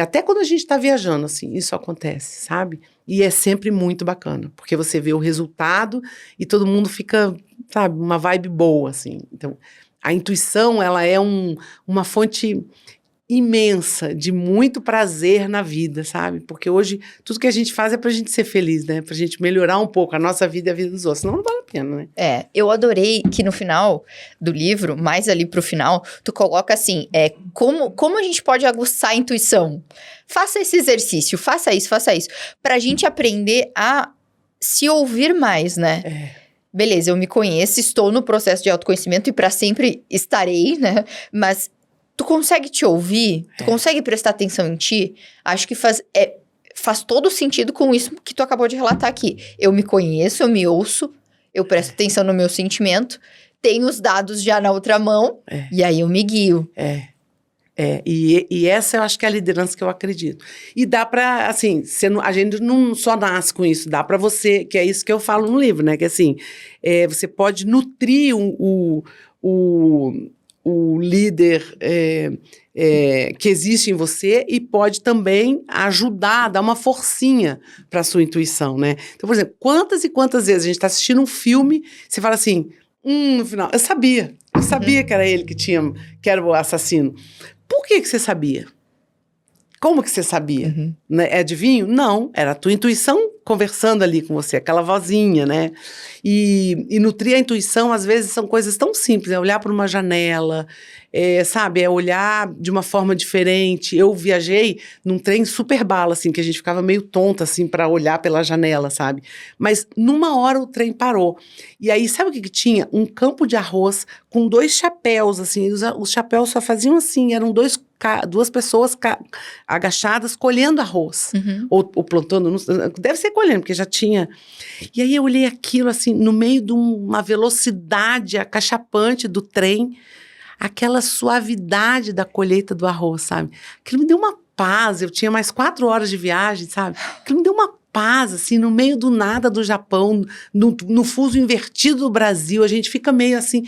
Até quando a gente está viajando, assim, isso acontece, sabe? E é sempre muito bacana, porque você vê o resultado e todo mundo fica, sabe, uma vibe boa, assim. Então, a intuição, ela é uma fonte imensa de muito prazer na vida, sabe? Porque hoje tudo que a gente faz é pra gente ser feliz, né? Pra gente melhorar um pouco a nossa vida e a vida dos outros. Senão não vale a pena, né? Eu adorei que no final do livro, mais ali pro final, tu coloca assim, como a gente pode aguçar a intuição? Faça esse exercício, faça isso, pra gente aprender a se ouvir mais, né? Beleza, eu me conheço, estou no processo de autoconhecimento e pra sempre estarei, né? Mas tu consegue te ouvir? Tu consegue prestar atenção em ti? Acho que faz todo sentido com isso que tu acabou de relatar aqui. Eu me conheço, eu me ouço, eu presto atenção no meu sentimento, tenho os dados já na outra mão, e aí eu me guio. E essa eu acho que é a liderança que eu acredito. E dá pra, assim, a gente não só nasce com isso, dá pra você, que é isso que eu falo no livro, né? Que assim, você pode nutrir o líder que existe em você e pode também ajudar, dar uma forcinha para a sua intuição, né? Então, por exemplo, quantas e quantas vezes a gente está assistindo um filme, você fala assim, no final, eu sabia que era ele que era o assassino. Por que você sabia? Como que você sabia? Né? É adivinho? Não, era a tua intuição conversando ali com você, aquela vozinha, né? E nutrir a intuição, às vezes, são coisas tão simples, é olhar para uma janela, sabe? É olhar de uma forma diferente. Eu viajei num trem super bala, assim, que a gente ficava meio tonta, assim, para olhar pela janela, sabe? Mas numa hora o trem parou. E aí, sabe o que tinha? Um campo de arroz com 2 chapéus, assim, os chapéus só faziam assim, eram duas pessoas agachadas colhendo arroz. Ou plantando, deve ser colhendo, porque já tinha. E aí eu olhei aquilo assim, no meio de uma velocidade acachapante do trem, aquela suavidade da colheita do arroz, sabe? Aquilo me deu uma paz, eu tinha mais 4 horas de viagem, sabe? Aquilo me deu uma paz, assim, no meio do nada do Japão, no fuso invertido do Brasil, a gente fica meio assim.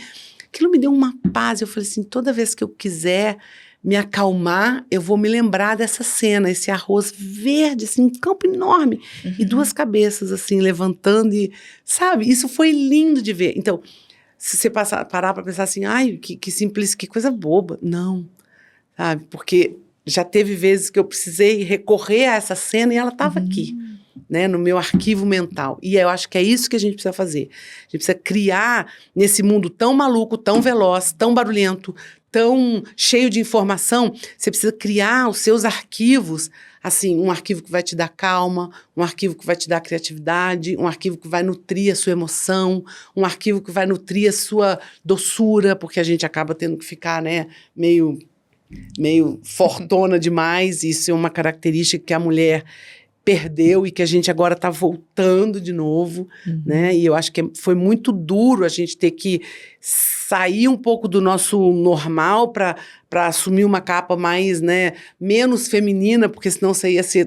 Aquilo me deu uma paz, eu falei assim, toda vez que eu quiser me acalmar, eu vou me lembrar dessa cena, esse arroz verde, assim, um campo enorme, e duas cabeças, assim, levantando e, sabe, isso foi lindo de ver. Então, se você parar para pensar assim, ai, que simples, que coisa boba. Não, sabe, porque já teve vezes que eu precisei recorrer a essa cena e ela estava aqui, né, no meu arquivo mental. E eu acho que é isso que a gente precisa fazer. A gente precisa criar, nesse mundo tão maluco, tão veloz, tão barulhento, tão cheio de informação, você precisa criar os seus arquivos, assim, um arquivo que vai te dar calma, um arquivo que vai te dar criatividade, um arquivo que vai nutrir a sua emoção, um arquivo que vai nutrir a sua doçura, porque a gente acaba tendo que ficar, né, meio fortona demais. Isso é uma característica que a mulher perdeu e que a gente agora está voltando de novo, né? E eu acho que foi muito duro a gente ter que sair um pouco do nosso normal para assumir uma capa mais, né, menos feminina, porque senão você ia ser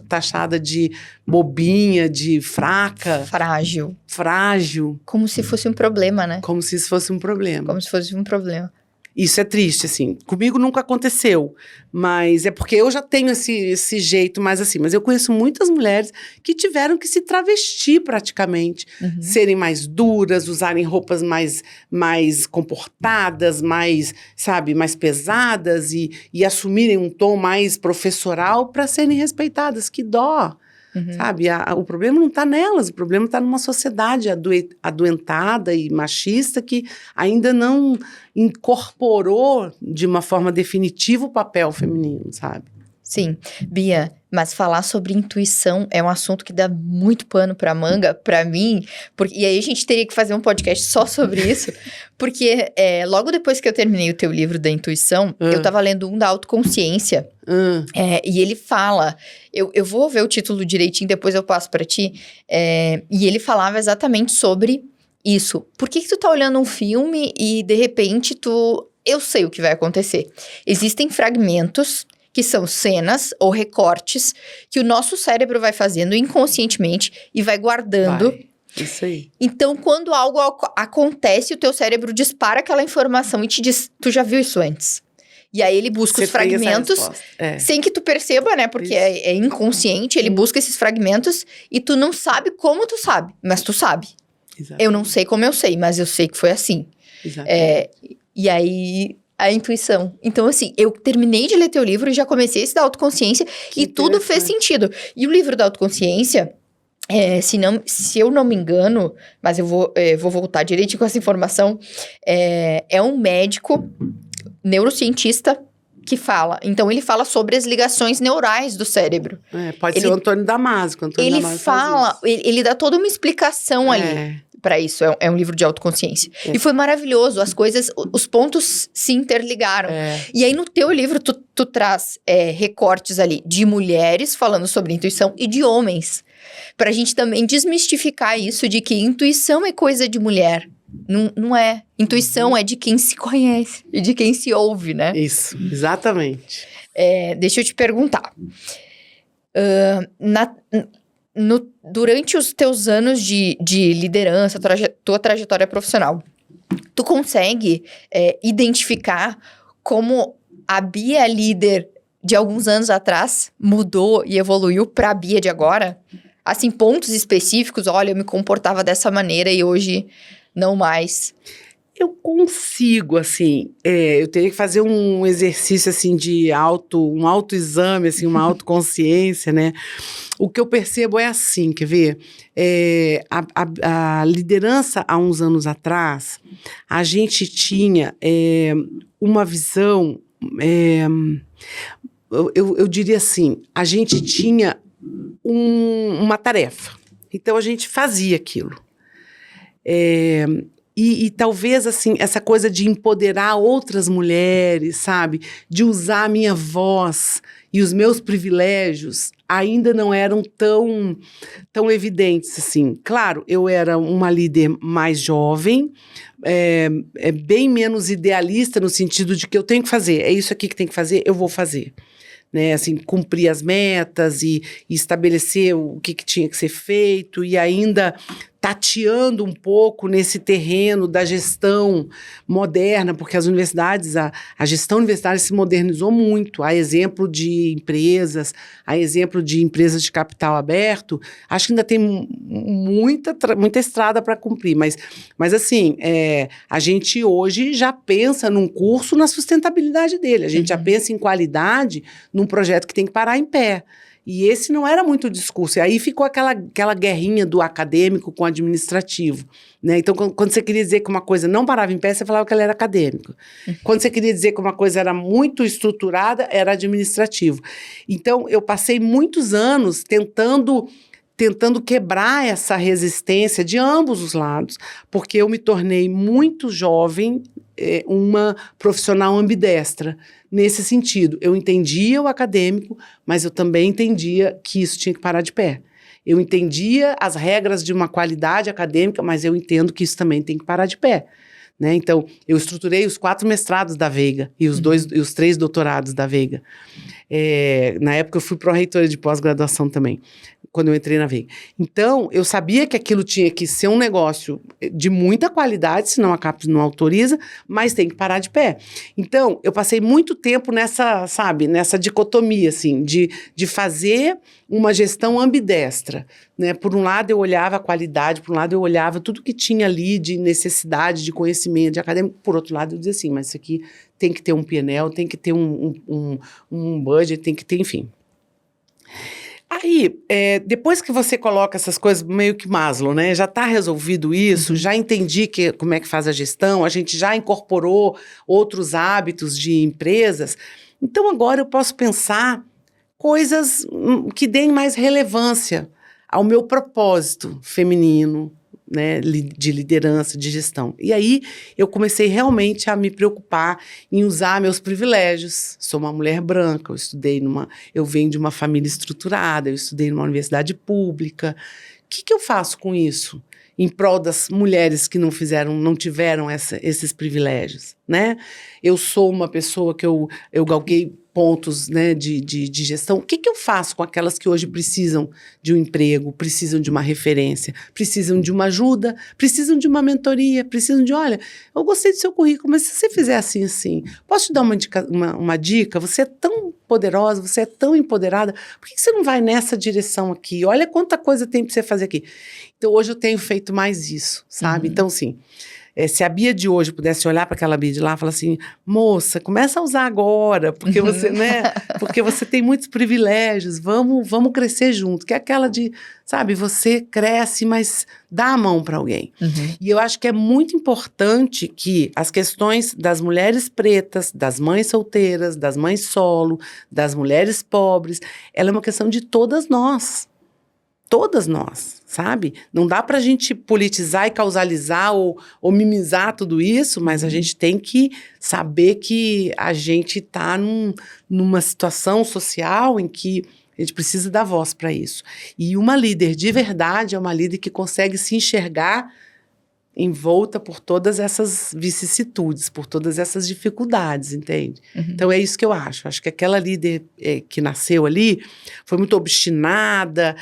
taxada de bobinha, de fraca. Frágil. Como se fosse um problema, né? Como se isso fosse um problema. Como se fosse um problema. Isso é triste, assim. Comigo nunca aconteceu, mas é porque eu já tenho esse jeito mais assim. Mas eu conheço muitas mulheres que tiveram que se travestir praticamente, serem mais duras, usarem roupas mais comportadas, mais, sabe, mais pesadas e assumirem um tom mais professoral para serem respeitadas. Que dó! Sabe, o problema não está nelas, o problema está numa sociedade adoentada e machista que ainda não incorporou de uma forma definitiva o papel feminino, sabe? Sim, Bia, mas falar sobre intuição é um assunto que dá muito pano pra manga, pra mim, e aí a gente teria que fazer um podcast só sobre isso, porque logo depois que eu terminei o teu livro da intuição, eu tava lendo um da autoconsciência, e ele fala, eu vou ver o título direitinho, depois eu passo pra ti, e ele falava exatamente sobre isso. Por que tu tá olhando um filme e de repente eu sei o que vai acontecer? Existem fragmentos que são cenas ou recortes que o nosso cérebro vai fazendo inconscientemente e vai guardando. Isso aí. Então, quando algo acontece, o teu cérebro dispara aquela informação e te diz, tu já viu isso antes? E aí ele busca os fragmentos, sem que tu perceba, né? Porque é inconsciente, ele busca esses fragmentos e tu não sabe como tu sabe, mas tu sabe. Exatamente. Eu não sei como eu sei, mas eu sei que foi assim. E aí... a intuição. Então, assim, eu terminei de ler teu livro e já comecei esse da autoconsciência e tudo fez sentido. E o livro da autoconsciência, se eu não me engano, mas eu vou voltar direitinho com essa informação, é um médico neurocientista que fala. Então, ele fala sobre as ligações neurais do cérebro. Pode ser o Antônio Damasco. Ele fala, ele dá toda uma explicação ali. Para isso, é um livro de autoconsciência. E foi maravilhoso, as coisas, os pontos se interligaram. E aí, no teu livro, tu traz recortes ali de mulheres falando sobre intuição e de homens. Pra gente também desmistificar isso de que intuição é coisa de mulher. Não é. Intuição é de quem se conhece e de quem se ouve, né? Isso, exatamente. Deixa eu te perguntar. Durante os teus anos de liderança, tua trajetória profissional, tu consegue identificar como a Bia líder de alguns anos atrás mudou e evoluiu para a Bia de agora? Assim, pontos específicos, olha, eu me comportava dessa maneira e hoje não mais. Eu consigo, assim, eu teria que fazer um exercício, assim, um autoexame, assim, uma autoconsciência, né? O que eu percebo é assim, quer ver? A liderança, há uns anos atrás, a gente tinha uma visão, eu diria assim, a gente tinha uma tarefa. Então, a gente fazia aquilo. E talvez, assim, essa coisa de empoderar outras mulheres, sabe? De usar a minha voz e os meus privilégios ainda não eram tão evidentes, assim. Claro, eu era uma líder mais jovem, bem menos idealista no sentido de que eu tenho que fazer, é isso aqui que tem que fazer, eu vou fazer. Né, assim, cumprir as metas e estabelecer o que tinha que ser feito e ainda tateando um pouco nesse terreno da gestão moderna, porque as universidades, a gestão universitária se modernizou muito, a exemplo de empresas, a exemplo de empresas de capital aberto, acho que ainda tem muita estrada para cumprir, mas assim, a gente hoje já pensa num curso na sustentabilidade dele, a gente já pensa em qualidade num projeto que tem que parar em pé. E esse não era muito o discurso. E aí ficou aquela guerrinha do acadêmico com o administrativo, né? Então, quando você queria dizer que uma coisa não parava em pé, você falava que ela era acadêmico. Quando você queria dizer que uma coisa era muito estruturada, era administrativo. Então, eu passei muitos anos tentando quebrar essa resistência de ambos os lados, porque eu me tornei muito jovem, uma profissional ambidestra. Nesse sentido, eu entendia o acadêmico, mas eu também entendia que isso tinha que parar de pé. Eu entendia as regras de uma qualidade acadêmica, mas eu entendo que isso também tem que parar de pé. Né? Então, eu estruturei os 4 mestrados da Veiga e os 3 doutorados da Veiga. Na época, eu fui pró-reitora de pós-graduação também, quando eu entrei na Veiga. Então, eu sabia que aquilo tinha que ser um negócio de muita qualidade, senão a CAPES não autoriza, mas tem que parar de pé. Então, eu passei muito tempo nessa dicotomia, assim, de fazer uma gestão ambidestra, né? Por um lado, eu olhava a qualidade, por um lado, eu olhava tudo que tinha ali de necessidade, de conhecimento, de acadêmico. Por outro lado, eu dizia assim, mas isso aqui tem que ter um PNL, tem que ter um budget, tem que ter, enfim. Aí, depois que você coloca essas coisas meio que Maslow, né? Já está resolvido isso, já entendi como é que faz a gestão, a gente já incorporou outros hábitos de empresas. Então, agora eu posso pensar coisas que deem mais relevância ao meu propósito feminino, né, de liderança, de gestão. E aí eu comecei realmente a me preocupar em usar meus privilégios. Sou uma mulher branca, eu venho de uma família estruturada, eu estudei numa universidade pública. O que eu faço com isso? Em prol das mulheres que não tiveram esses privilégios, né? Eu sou uma pessoa que eu galguei pontos, né, de gestão. O que eu faço com aquelas que hoje precisam de um emprego, precisam de uma referência, precisam de uma ajuda, precisam de uma mentoria, precisam de, olha, eu gostei do seu currículo, mas se você fizer assim, posso te dar uma dica? Você é tão poderosa, você é tão empoderada, por que você não vai nessa direção aqui? Olha quanta coisa tem para você fazer aqui. Então, hoje eu tenho feito mais isso, sabe? Então, assim, se a Bia de hoje pudesse olhar para aquela Bia de lá e falar assim, moça, começa a usar agora, porque você, né? Porque você tem muitos privilégios, vamos crescer junto. Que é aquela de, sabe, você cresce, mas dá a mão para alguém. E eu acho que é muito importante que as questões das mulheres pretas, das mães solteiras, das mães solo, das mulheres pobres, ela é uma questão de todas nós. Todas nós, sabe? Não dá para a gente politizar e causalizar ou mimizar tudo isso, mas a gente tem que saber que a gente está numa situação social em que a gente precisa dar voz para isso. E uma líder de verdade é uma líder que consegue se enxergar envolta por todas essas vicissitudes, por todas essas dificuldades, entende? Então é isso que eu acho. Acho que aquela líder que nasceu ali foi muito obstinada,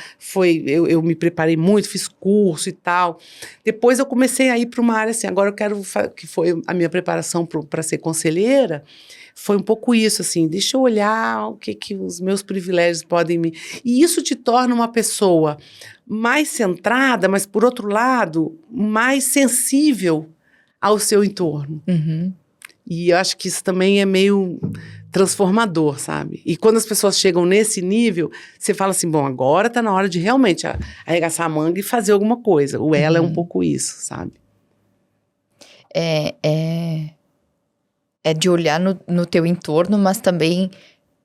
eu me preparei muito, fiz curso e tal. Depois eu comecei a ir para uma área assim, agora eu quero, que foi a minha preparação para ser conselheira, foi um pouco isso, assim, deixa eu olhar o que os meus privilégios podem me... E isso te torna uma pessoa mais centrada, mas, por outro lado, mais sensível ao seu entorno. E eu acho que isso também é meio transformador, sabe? E quando as pessoas chegam nesse nível, você fala assim, bom, agora está na hora de realmente arregaçar a manga e fazer alguma coisa. O ela é um pouco isso, sabe? É de olhar no teu entorno, mas também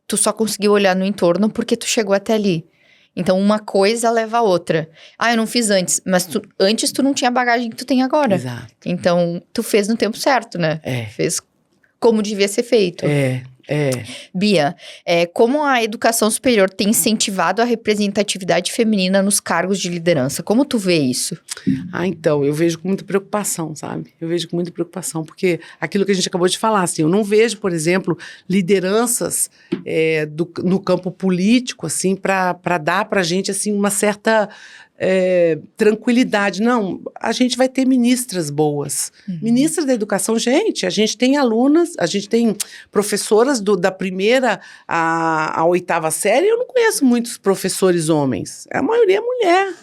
tu só conseguiu olhar no entorno porque tu chegou até ali. Então, uma coisa leva a outra. Eu não fiz antes, mas antes tu não tinha a bagagem que tu tem agora. Exato. Então, tu fez no tempo certo, né? Fez como devia ser feito. Bia, como a educação superior tem incentivado a representatividade feminina nos cargos de liderança? Como tu vê isso? Então, eu vejo com muita preocupação, sabe? Eu vejo com muita preocupação, porque aquilo que a gente acabou de falar, assim, eu não vejo, por exemplo, lideranças no campo político, assim, para dar pra gente, assim, uma certa tranquilidade. Não, a gente vai ter ministras boas. Ministras da educação, gente, a gente tem alunas, a gente tem professoras da primeira à oitava série, eu não conheço muitos professores homens. A maioria é mulher.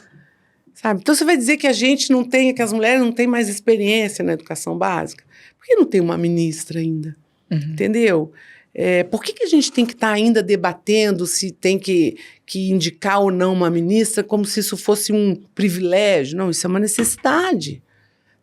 Sabe? Então, você vai dizer que a gente não tem, que as mulheres não têm mais experiência na educação básica? Por que não tem uma ministra ainda? Entendeu? Por que a gente tem que estar ainda debatendo se tem que indicar ou não uma ministra como se isso fosse um privilégio? Não, isso é uma necessidade.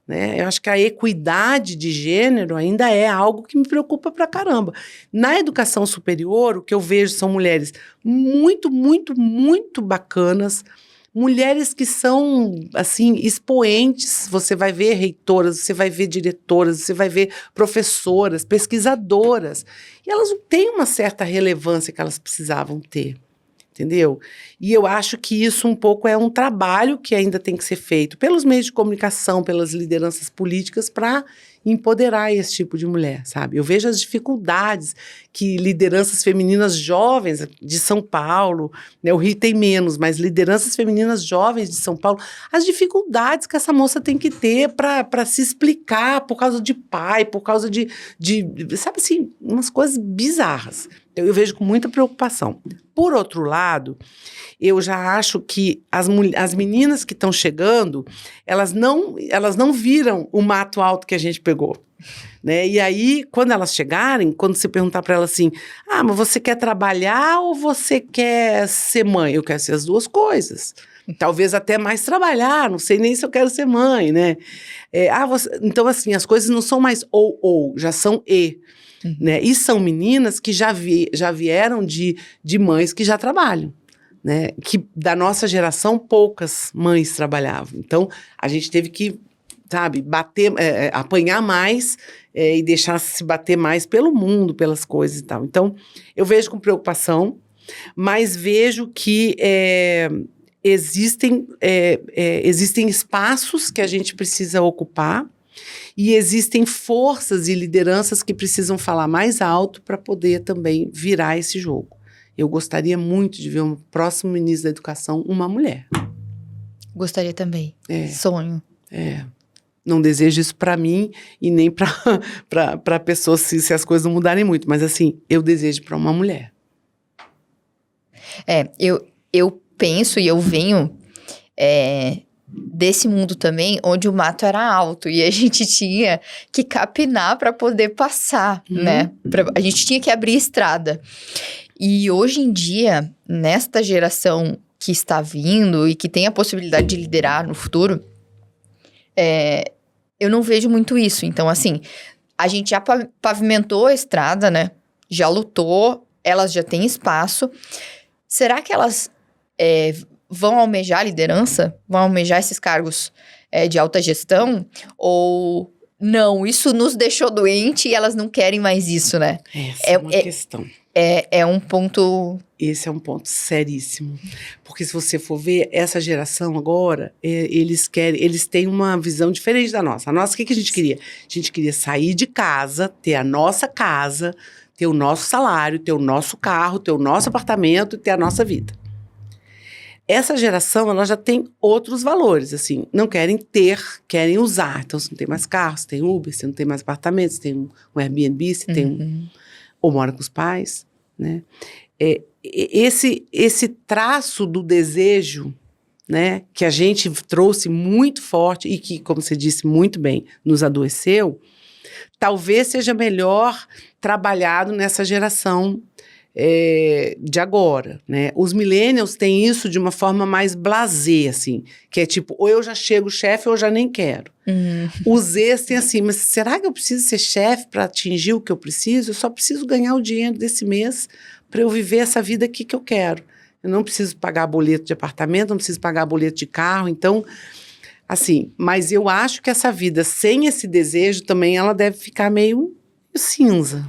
Né? Eu acho que a equidade de gênero ainda é algo que me preocupa pra caramba. Na educação superior, o que eu vejo são mulheres muito, muito, muito bacanas, mulheres que são, assim, expoentes. Você vai ver reitoras, você vai ver diretoras, você vai ver professoras, pesquisadoras. E elas não têm uma certa relevância que elas precisavam ter, entendeu? E eu acho que isso um pouco é um trabalho que ainda tem que ser feito pelos meios de comunicação, pelas lideranças políticas, para empoderar esse tipo de mulher, sabe? Eu vejo as dificuldades que lideranças femininas jovens de São Paulo, né, o Rio tem menos, mas lideranças femininas jovens de São Paulo, as dificuldades que essa moça tem que ter para se explicar por causa de pai, por causa de, sabe assim, umas coisas bizarras. Então, eu vejo com muita preocupação. Por outro lado, eu já acho que as meninas que estão chegando, elas não viram o mato alto que a gente pegou. Né? E aí, quando elas chegarem, quando você perguntar para elas assim, mas você quer trabalhar ou você quer ser mãe? Eu quero ser as duas coisas. Talvez até mais trabalhar, não sei nem se eu quero ser mãe, né? Então, assim, as coisas não são mais ou, já são e. Né? E são meninas que já vieram de mães que já trabalham. Né? Que da nossa geração, poucas mães trabalhavam. Então, a gente teve que, sabe, apanhar mais e deixar se bater mais pelo mundo, pelas coisas e tal. Então, eu vejo com preocupação, mas vejo que existem espaços que a gente precisa ocupar e existem forças e lideranças que precisam falar mais alto para poder também virar esse jogo. Eu gostaria muito de ver um próximo ministro da Educação, uma mulher. Gostaria também. Sonho. Não desejo isso para mim e nem para pessoas se as coisas não mudarem muito. Mas, assim, eu desejo para uma mulher. Eu penso e eu venho desse mundo também, onde o mato era alto e a gente tinha que capinar para poder passar, né? A gente tinha que abrir estrada. E hoje em dia, nesta geração que está vindo e que tem a possibilidade de liderar no futuro, eu não vejo muito isso. Então, assim, a gente já pavimentou a estrada, né? Já lutou, elas já têm espaço. Será que elas vão almejar a liderança? Vão almejar esses cargos de alta gestão? Ou não, isso nos deixou doente e elas não querem mais isso, né? Essa é uma questão. É um ponto... Esse é um ponto seríssimo. Porque se você for ver, essa geração agora, eles têm uma visão diferente da nossa. A nossa, o que a gente queria? A gente queria sair de casa, ter a nossa casa, ter o nosso salário, ter o nosso carro, ter o nosso apartamento e ter a nossa vida. Essa geração, ela já tem outros valores, assim, não querem ter, querem usar. Então, você não tem mais carro, você tem Uber, você não tem mais apartamento, você tem um Airbnb, você tem ou mora com os pais, né? Esse traço do desejo, né, que a gente trouxe muito forte e que, como você disse muito bem, nos adoeceu, talvez seja melhor trabalhado nessa geração de agora, né? Os millennials têm isso de uma forma mais blasé, assim, que é tipo, ou eu já chego chefe ou eu já nem quero. Os Zs têm assim, mas será que eu preciso ser chefe para atingir o que eu preciso? Eu só preciso ganhar o dinheiro desse mês para eu viver essa vida aqui que eu quero. Eu não preciso pagar boleto de apartamento, não preciso pagar boleto de carro, então, assim, mas eu acho que essa vida sem esse desejo também, ela deve ficar meio cinza.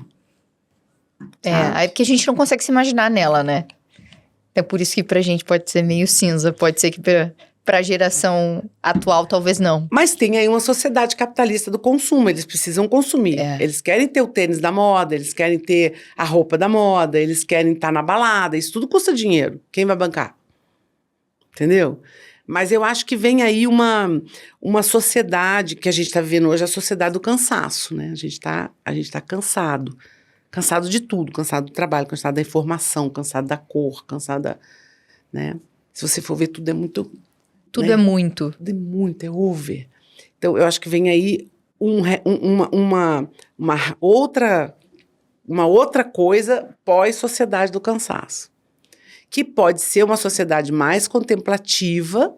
É porque a gente não consegue se imaginar nela, né? É por isso que pra gente pode ser meio cinza, pode ser que pra geração atual talvez não. Mas tem aí uma sociedade capitalista do consumo, eles precisam consumir. Eles querem ter o tênis da moda, eles querem ter a roupa da moda, eles querem estar na balada, isso tudo custa dinheiro. Quem vai bancar? Entendeu? Mas eu acho que vem aí uma sociedade que a gente está vivendo hoje, a sociedade do cansaço, né? A gente tá cansado. Cansado de tudo, cansado do trabalho, cansado da informação, cansado da cor, cansado da, né? Se você for ver, tudo é muito... Tudo né? é muito. Tudo é muito, é over. Então, eu acho que vem aí uma outra coisa pós-sociedade do cansaço. Que pode ser uma sociedade mais contemplativa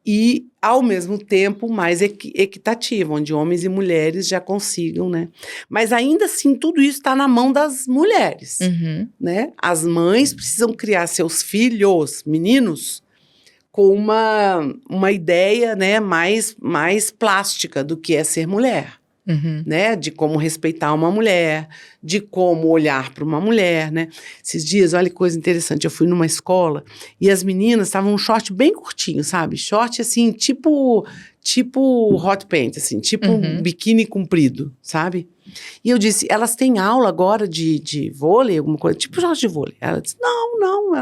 e, ao mesmo tempo, mais equitativa, onde homens e mulheres já consigam, né? Mas, ainda assim, tudo isso está na mão das mulheres, né? As mães precisam criar seus filhos, meninos, com uma ideia, né, mais plástica do que é ser mulher. Né, de como respeitar uma mulher, de como olhar para uma mulher, né? Esses dias, olha que coisa interessante, eu fui numa escola e as meninas estavam um short bem curtinho, sabe? Short, assim, tipo hot pants, assim, tipo um biquíni comprido, sabe? E eu disse, elas têm aula agora de vôlei, alguma coisa, tipo short de vôlei. Ela disse, não,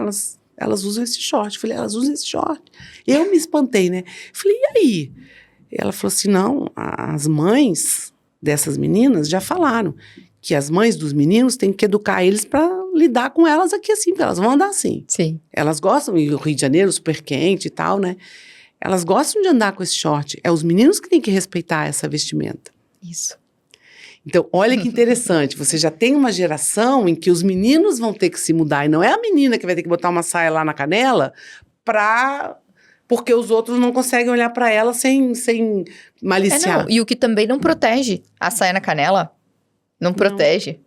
elas usam esse short. Eu falei, elas usam esse short. Eu me espantei, né? Eu falei, e aí? Ela falou assim, não, as mães dessas meninas já falaram que as mães dos meninos têm que educar eles para lidar com elas aqui assim, porque elas vão andar assim. Sim. Elas gostam, e o Rio de Janeiro super quente e tal, né? Elas gostam de andar com esse short. É os meninos que têm que respeitar essa vestimenta. Isso. Então, olha que interessante, você já tem uma geração em que os meninos vão ter que se mudar, e não é a menina que vai ter que botar uma saia lá na canela porque os outros não conseguem olhar para ela sem maliciar. E o que também não protege. A saia na canela não protege.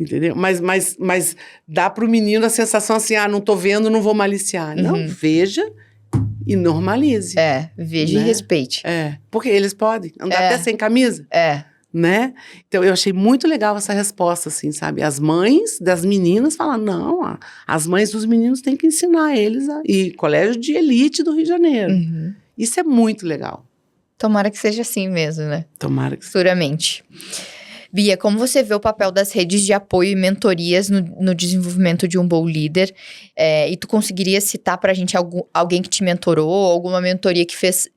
Entendeu? Mas dá pro menino a sensação assim, não tô vendo, não vou maliciar. Não, veja e normalize. Veja, né? E respeite. Porque eles podem andar até sem camisa. Né? Então, eu achei muito legal essa resposta, assim, sabe? As mães das meninas falam, não, as mães dos meninos têm que ensinar eles e colégio de elite do Rio de Janeiro. Isso é muito legal. Tomara que seja assim mesmo, né? Tomara que seja. Futuramente. Bia, como você vê o papel das redes de apoio e mentorias no desenvolvimento de um bom líder? E tu conseguiria citar pra gente alguém que te mentorou, alguma mentoria que fez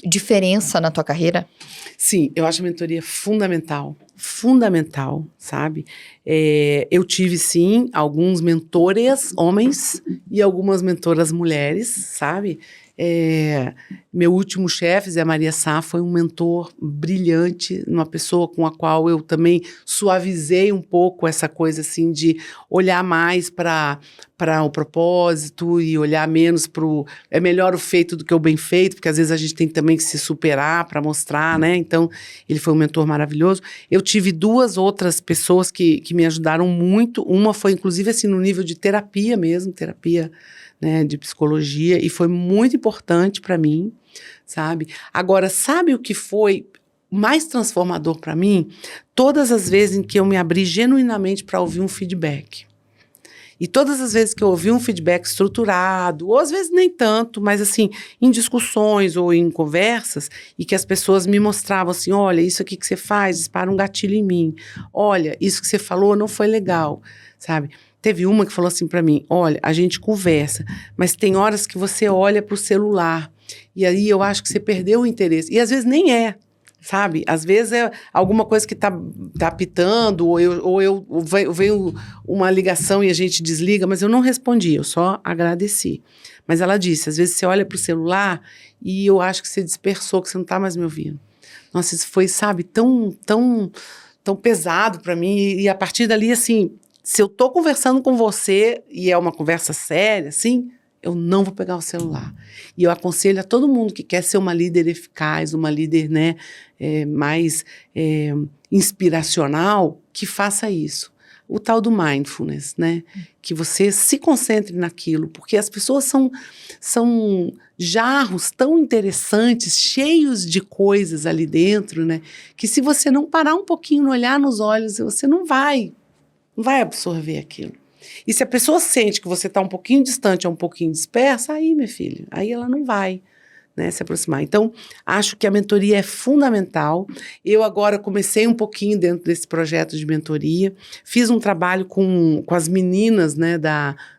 diferença na tua carreira? Sim, eu acho a mentoria fundamental, sabe? Eu tive, sim, alguns mentores homens e algumas mentoras mulheres, sabe? Meu último chefe, Zé Maria Sá, foi um mentor brilhante, uma pessoa com a qual eu também suavizei um pouco essa coisa assim de olhar mais para o propósito e olhar menos para é melhor o feito do que o bem feito, porque às vezes a gente tem também que se superar para mostrar, né? Então, ele foi um mentor maravilhoso. Eu tive duas outras pessoas que me ajudaram muito, uma foi inclusive assim no nível de terapia mesmo, terapia, né, de psicologia, e foi muito importante para mim, sabe? Agora, sabe o que foi mais transformador para mim? Todas as vezes em que eu me abri genuinamente para ouvir um feedback. E todas as vezes que eu ouvi um feedback estruturado, ou às vezes nem tanto, mas assim, em discussões ou em conversas, e que as pessoas me mostravam assim, olha, isso aqui que você faz dispara um gatilho em mim. Olha, isso que você falou não foi legal, sabe? Teve uma que falou assim para mim, olha, a gente conversa, mas tem horas que você olha para o celular, e aí eu acho que você perdeu o interesse. E às vezes nem é, sabe? Às vezes é alguma coisa que tá apitando, ou veio uma ligação e a gente desliga, mas eu não respondi, eu só agradeci. Mas ela disse, às vezes você olha para o celular e eu acho que você dispersou, que você não está mais me ouvindo. Nossa, isso foi, sabe, tão pesado para mim, e a partir dali, assim, se eu tô conversando com você e é uma conversa séria, assim, eu não vou pegar o celular. E eu aconselho a todo mundo que quer ser uma líder eficaz, uma líder, né, mais inspiracional, que faça isso. O tal do mindfulness, né? Que você se concentre naquilo, porque as pessoas são jarros tão interessantes, cheios de coisas ali dentro, né? Que se você não parar um pouquinho, olhar nos olhos, você não vai absorver aquilo. E se a pessoa sente que você está um pouquinho distante ou um pouquinho dispersa, aí, minha filha, aí ela não vai, né, se aproximar. Então, acho que a mentoria é fundamental. Eu agora comecei um pouquinho dentro desse projeto de mentoria, fiz um trabalho com as meninas, né,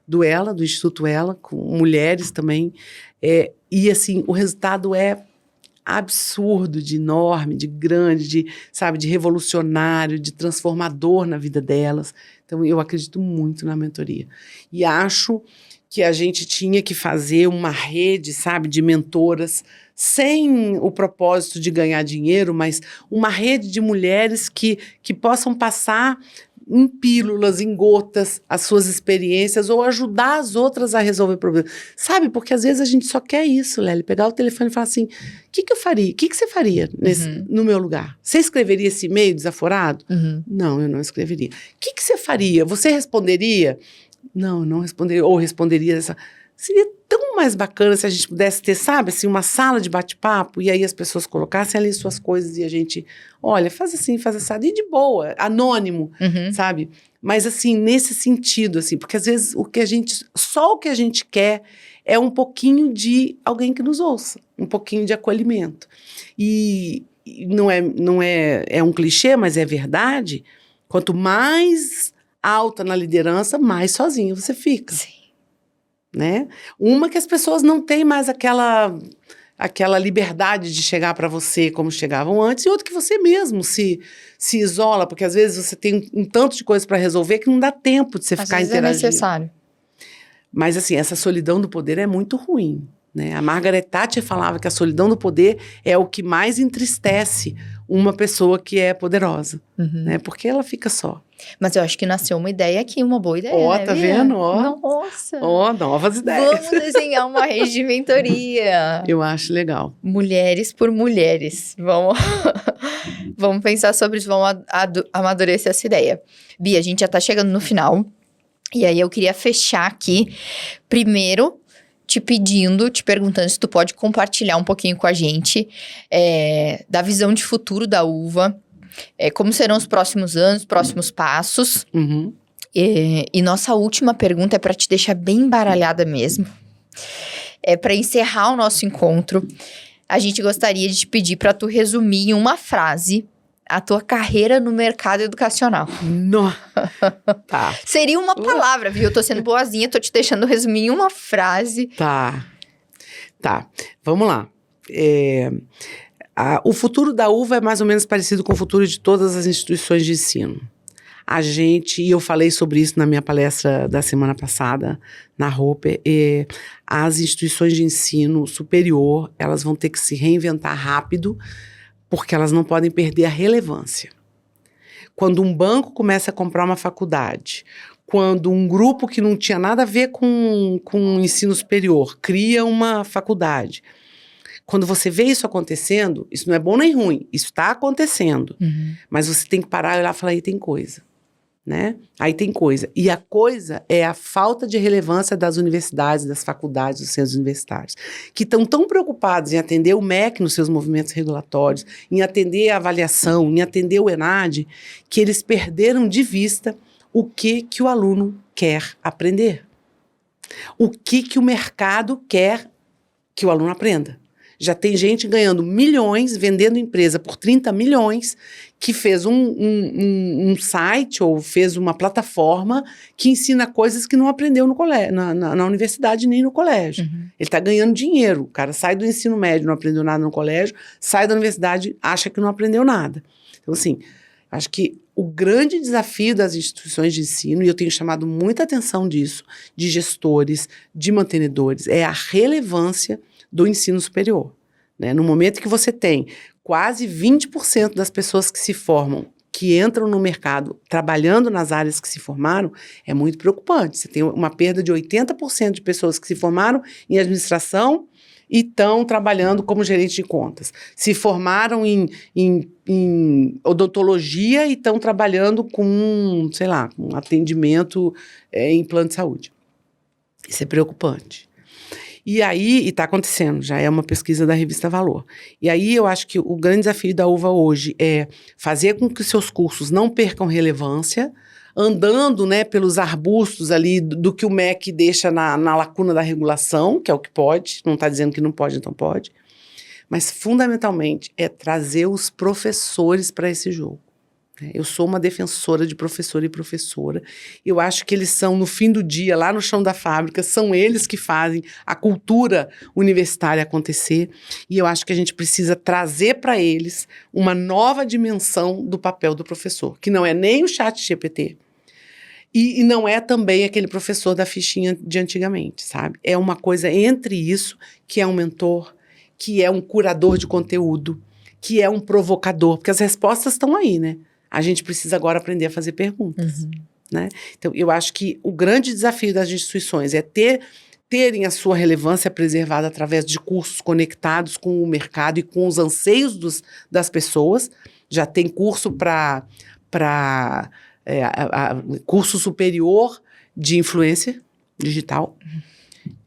do Instituto Ela, com mulheres também, e assim, o resultado é absurdo, de enorme, de grande, de revolucionário, de transformador na vida delas. Então, eu acredito muito na mentoria. E acho que a gente tinha que fazer uma rede, de mentoras, sem o propósito de ganhar dinheiro, mas uma rede de mulheres que possam passar em pílulas, em gotas, as suas experiências ou ajudar as outras a resolver problemas. Porque às vezes a gente só quer isso, Lélia, pegar o telefone e falar assim, o que eu faria? O que você faria no meu lugar? Você escreveria esse e-mail desaforado? Não, eu não escreveria. O que você faria? Você responderia? Não, eu não responderia, ou responderia dessa... Seria tão mais bacana se a gente pudesse ter, uma sala de bate-papo e aí as pessoas colocassem ali suas coisas e a gente, olha, faz assim, faz assado, e de boa, anônimo, Mas assim, nesse sentido, porque às vezes só o que a gente quer é um pouquinho de alguém que nos ouça, um pouquinho de acolhimento. E não é um clichê, mas é verdade, quanto mais alta na liderança, mais sozinho você fica. Sim. Né? Uma que as pessoas não têm mais aquela liberdade de chegar para você como chegavam antes, e outra que você mesmo se isola, porque às vezes você tem um tanto de coisa para resolver que não dá tempo de você ficar interagindo. É necessário. Mas assim, essa solidão do poder é muito ruim. Né? A Margaret Thatcher falava que a solidão do poder é o que mais entristece uma pessoa que é poderosa, né? Porque ela fica só. Mas eu acho que nasceu uma ideia aqui, uma boa ideia, né, tá vendo? Nossa! Novas ideias. Vamos desenhar uma rede de mentoria. Eu acho legal. Mulheres por mulheres. Vamos pensar sobre isso, vamos amadurecer essa ideia. Bia, a gente já tá chegando no final. E aí eu queria fechar aqui, primeiro, te perguntando se tu pode compartilhar um pouquinho com a gente da visão de futuro da Uva, como serão os próximos anos, próximos passos. E nossa última pergunta é para te deixar bem embaralhada mesmo. Para encerrar o nosso encontro, a gente gostaria de te pedir para tu resumir em uma frase a tua carreira no mercado educacional. Tá. Seria uma palavra, viu? Eu tô sendo boazinha, tô te deixando resumir em uma frase. Tá. Vamos lá. O futuro da UVA é mais ou menos parecido com o futuro de todas as instituições de ensino. E eu falei sobre isso na minha palestra da semana passada, na Roper, as instituições de ensino superior, elas vão ter que se reinventar rápido, porque elas não podem perder a relevância. Quando um banco começa a comprar uma faculdade, quando um grupo que não tinha nada a ver com o ensino superior cria uma faculdade, quando você vê isso acontecendo, isso não é bom nem ruim, isso está acontecendo. Mas você tem que parar e olhar e falar, aí tem coisa. Né? Aí tem coisa. E a coisa é a falta de relevância das universidades, das faculdades, dos centros universitários, que estão tão preocupados em atender o MEC nos seus movimentos regulatórios, em atender a avaliação, em atender o ENAD, que eles perderam de vista o que o aluno quer aprender. O que o mercado quer que o aluno aprenda. Já tem gente ganhando milhões, vendendo empresa por 30 milhões, que fez um site ou fez uma plataforma que ensina coisas que não aprendeu no colégio, na universidade nem no colégio. Ele está ganhando dinheiro. O cara sai do ensino médio, não aprendeu nada no colégio, sai da universidade, acha que não aprendeu nada. Então, assim, acho que o grande desafio das instituições de ensino, e eu tenho chamado muita atenção disso, de gestores, de mantenedores, é a relevância do ensino superior. Né? No momento que você tem quase 20% das pessoas que se formam, que entram no mercado trabalhando nas áreas que se formaram, é muito preocupante. Você tem uma perda de 80% de pessoas que se formaram em administração e estão trabalhando como gerente de contas. Se formaram em odontologia e estão trabalhando com, um atendimento em plano de saúde. Isso é preocupante. E aí, está acontecendo, já é uma pesquisa da revista Valor. E aí eu acho que o grande desafio da UVA hoje é fazer com que os seus cursos não percam relevância, andando, né, pelos arbustos ali do que o MEC deixa na lacuna da regulação, que é o que pode, não está dizendo que não pode, então pode. mas fundamentalmente é trazer os professores para esse jogo. Eu sou uma defensora de professor e professora. Eu acho que eles são, no fim do dia, lá no chão da fábrica, são eles que fazem a cultura universitária acontecer. E eu acho que a gente precisa trazer para eles uma nova dimensão do papel do professor, que não é nem o ChatGPT e não é também aquele professor da fichinha de antigamente, sabe? É uma coisa entre isso, que é um mentor, que é um curador de conteúdo, que é um provocador, porque as respostas estão aí, né? A gente precisa agora aprender a fazer perguntas, né? Então, eu acho que o grande desafio das instituições é terem a sua relevância preservada através de cursos conectados com o mercado e com os anseios das pessoas. Já tem curso para curso superior de influência digital.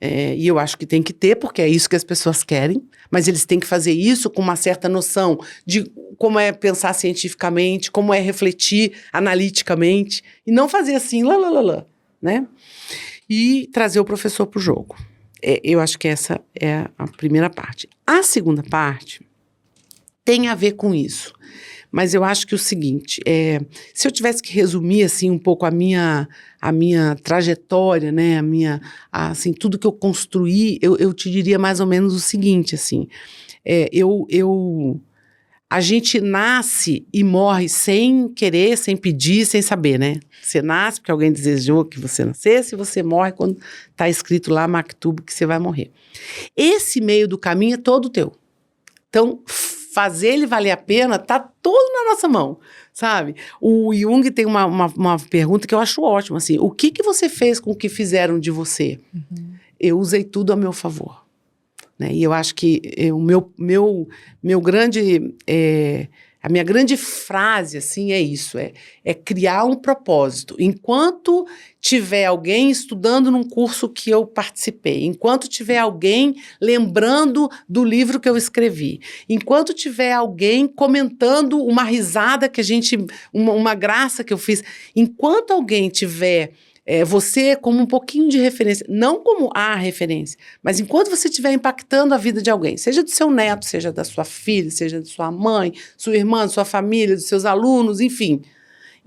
E eu acho que tem que ter, porque é isso que as pessoas querem, mas eles têm que fazer isso com uma certa noção de como é pensar cientificamente, como é refletir analiticamente, e não fazer assim, né? E trazer o professor para o jogo. Eu acho que essa é a primeira parte. A segunda parte tem a ver com isso. Mas eu acho que o seguinte, se eu tivesse que resumir assim um pouco a minha trajetória, né, assim, tudo que eu construí, eu te diria mais ou menos o seguinte, assim, a gente nasce e morre sem querer, sem pedir, sem saber, né? Você nasce porque alguém desejou que você nascesse, e você morre quando está escrito lá, Maktub, que você vai morrer. Esse meio do caminho é todo teu. Então, fazer ele valer a pena tá todo na nossa mão, sabe? O Jung tem uma pergunta que eu acho ótima, assim, o que você fez com o que fizeram de você? Eu usei tudo a meu favor. Né? E eu acho que a minha grande frase, assim, é isso, é criar um propósito. Enquanto tiver alguém estudando num curso que eu participei, enquanto tiver alguém lembrando do livro que eu escrevi, enquanto tiver alguém comentando uma risada que uma graça que eu fiz, enquanto alguém tiver você como um pouquinho de referência, não como a referência, mas enquanto você estiver impactando a vida de alguém, seja do seu neto, seja da sua filha, seja da sua mãe, sua irmã, sua família, dos seus alunos, enfim,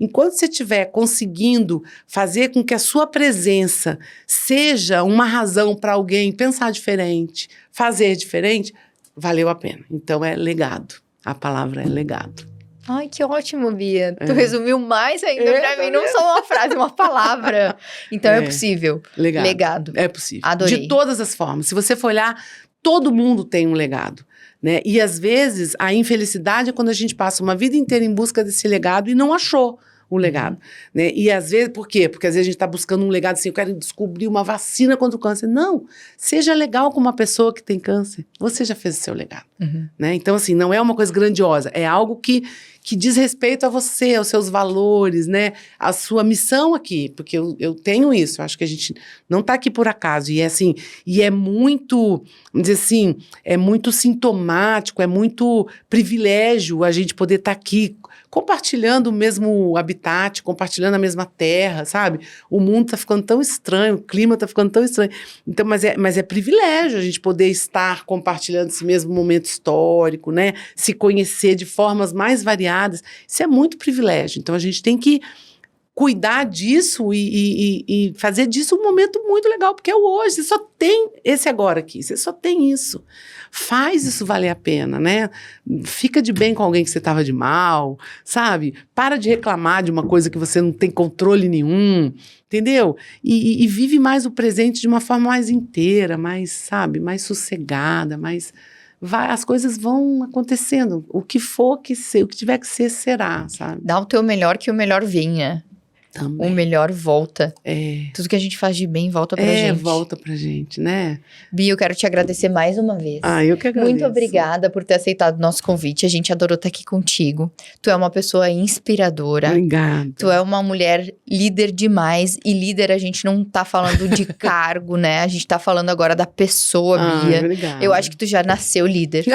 enquanto você estiver conseguindo fazer com que a sua presença seja uma razão para alguém pensar diferente, fazer diferente, valeu a pena. Então é legado, a palavra é legado. Ai, que ótimo, Bia. Tu resumiu mais ainda pra mim, não só uma frase, uma palavra. Então é possível. Legado. É possível. Adorei. De todas as formas. Se você for olhar, todo mundo tem um legado, né? E às vezes a infelicidade é quando a gente passa uma vida inteira em busca desse legado e não achou o legado, né? E às vezes, por quê? Porque às vezes a gente está buscando um legado assim, eu quero descobrir uma vacina contra o câncer. Não, seja legal com uma pessoa que tem câncer. Você já fez o seu legado, né? Então assim, não é uma coisa grandiosa, é algo que diz respeito a você, aos seus valores, né? A sua missão aqui, porque eu tenho isso, eu acho que a gente não está aqui por acaso, e é assim, e é muito, vamos dizer assim, é muito sintomático, é muito privilégio a gente poder estar aqui compartilhando o mesmo habitat, compartilhando a mesma terra, sabe? O mundo está ficando tão estranho, o clima está ficando tão estranho. Então, mas é privilégio a gente poder estar compartilhando esse mesmo momento histórico, né? Se conhecer de formas mais variadas. Isso é muito privilégio. Então, a gente tem que cuidar disso e fazer disso um momento muito legal, porque é o hoje, você só tem esse agora aqui, você só tem isso. Faz isso valer a pena, né? Fica de bem com alguém que você estava de mal, sabe? Para de reclamar de uma coisa que você não tem controle nenhum, entendeu? E vive mais o presente de uma forma mais inteira, mais, sabe? Mais sossegada, mais... as coisas vão acontecendo. O que for que ser, o que tiver que ser, será, sabe? Dá o teu melhor que o melhor venha. Também. O melhor volta. Tudo que a gente faz de bem volta pra gente. Volta pra gente, né? Bia, eu quero te agradecer mais uma vez. Eu que agradeço. Muito obrigada por ter aceitado o nosso convite. A gente adorou estar aqui contigo. Tu é uma pessoa inspiradora. Obrigada. Tu é uma mulher líder demais. E líder, a gente não tá falando de cargo, né? A gente tá falando agora da pessoa, Bia. Obrigada. Eu acho que tu já nasceu líder.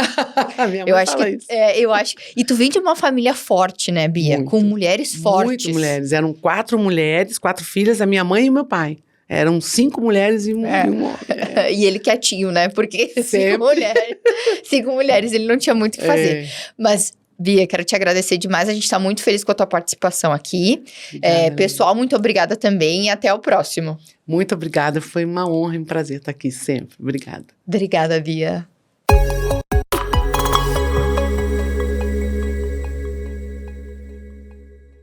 Minha mãe fala isso. Eu acho. E tu vem de uma família forte, né, Bia? Muito. Com mulheres fortes. Muito mulheres. Eram 4 mulheres, 4 filhas, a minha mãe e o meu pai. Eram 5 mulheres e um homem. E ele quietinho, né? Porque Sempre. 5 mulheres, ele não tinha muito o que fazer. Mas, Bia, quero te agradecer demais. A gente tá muito feliz com a tua participação aqui. Obrigada, Pessoal, muito obrigada também e até o próximo. muito obrigada, foi uma honra e um prazer estar aqui sempre. Obrigada. Obrigada, Bia.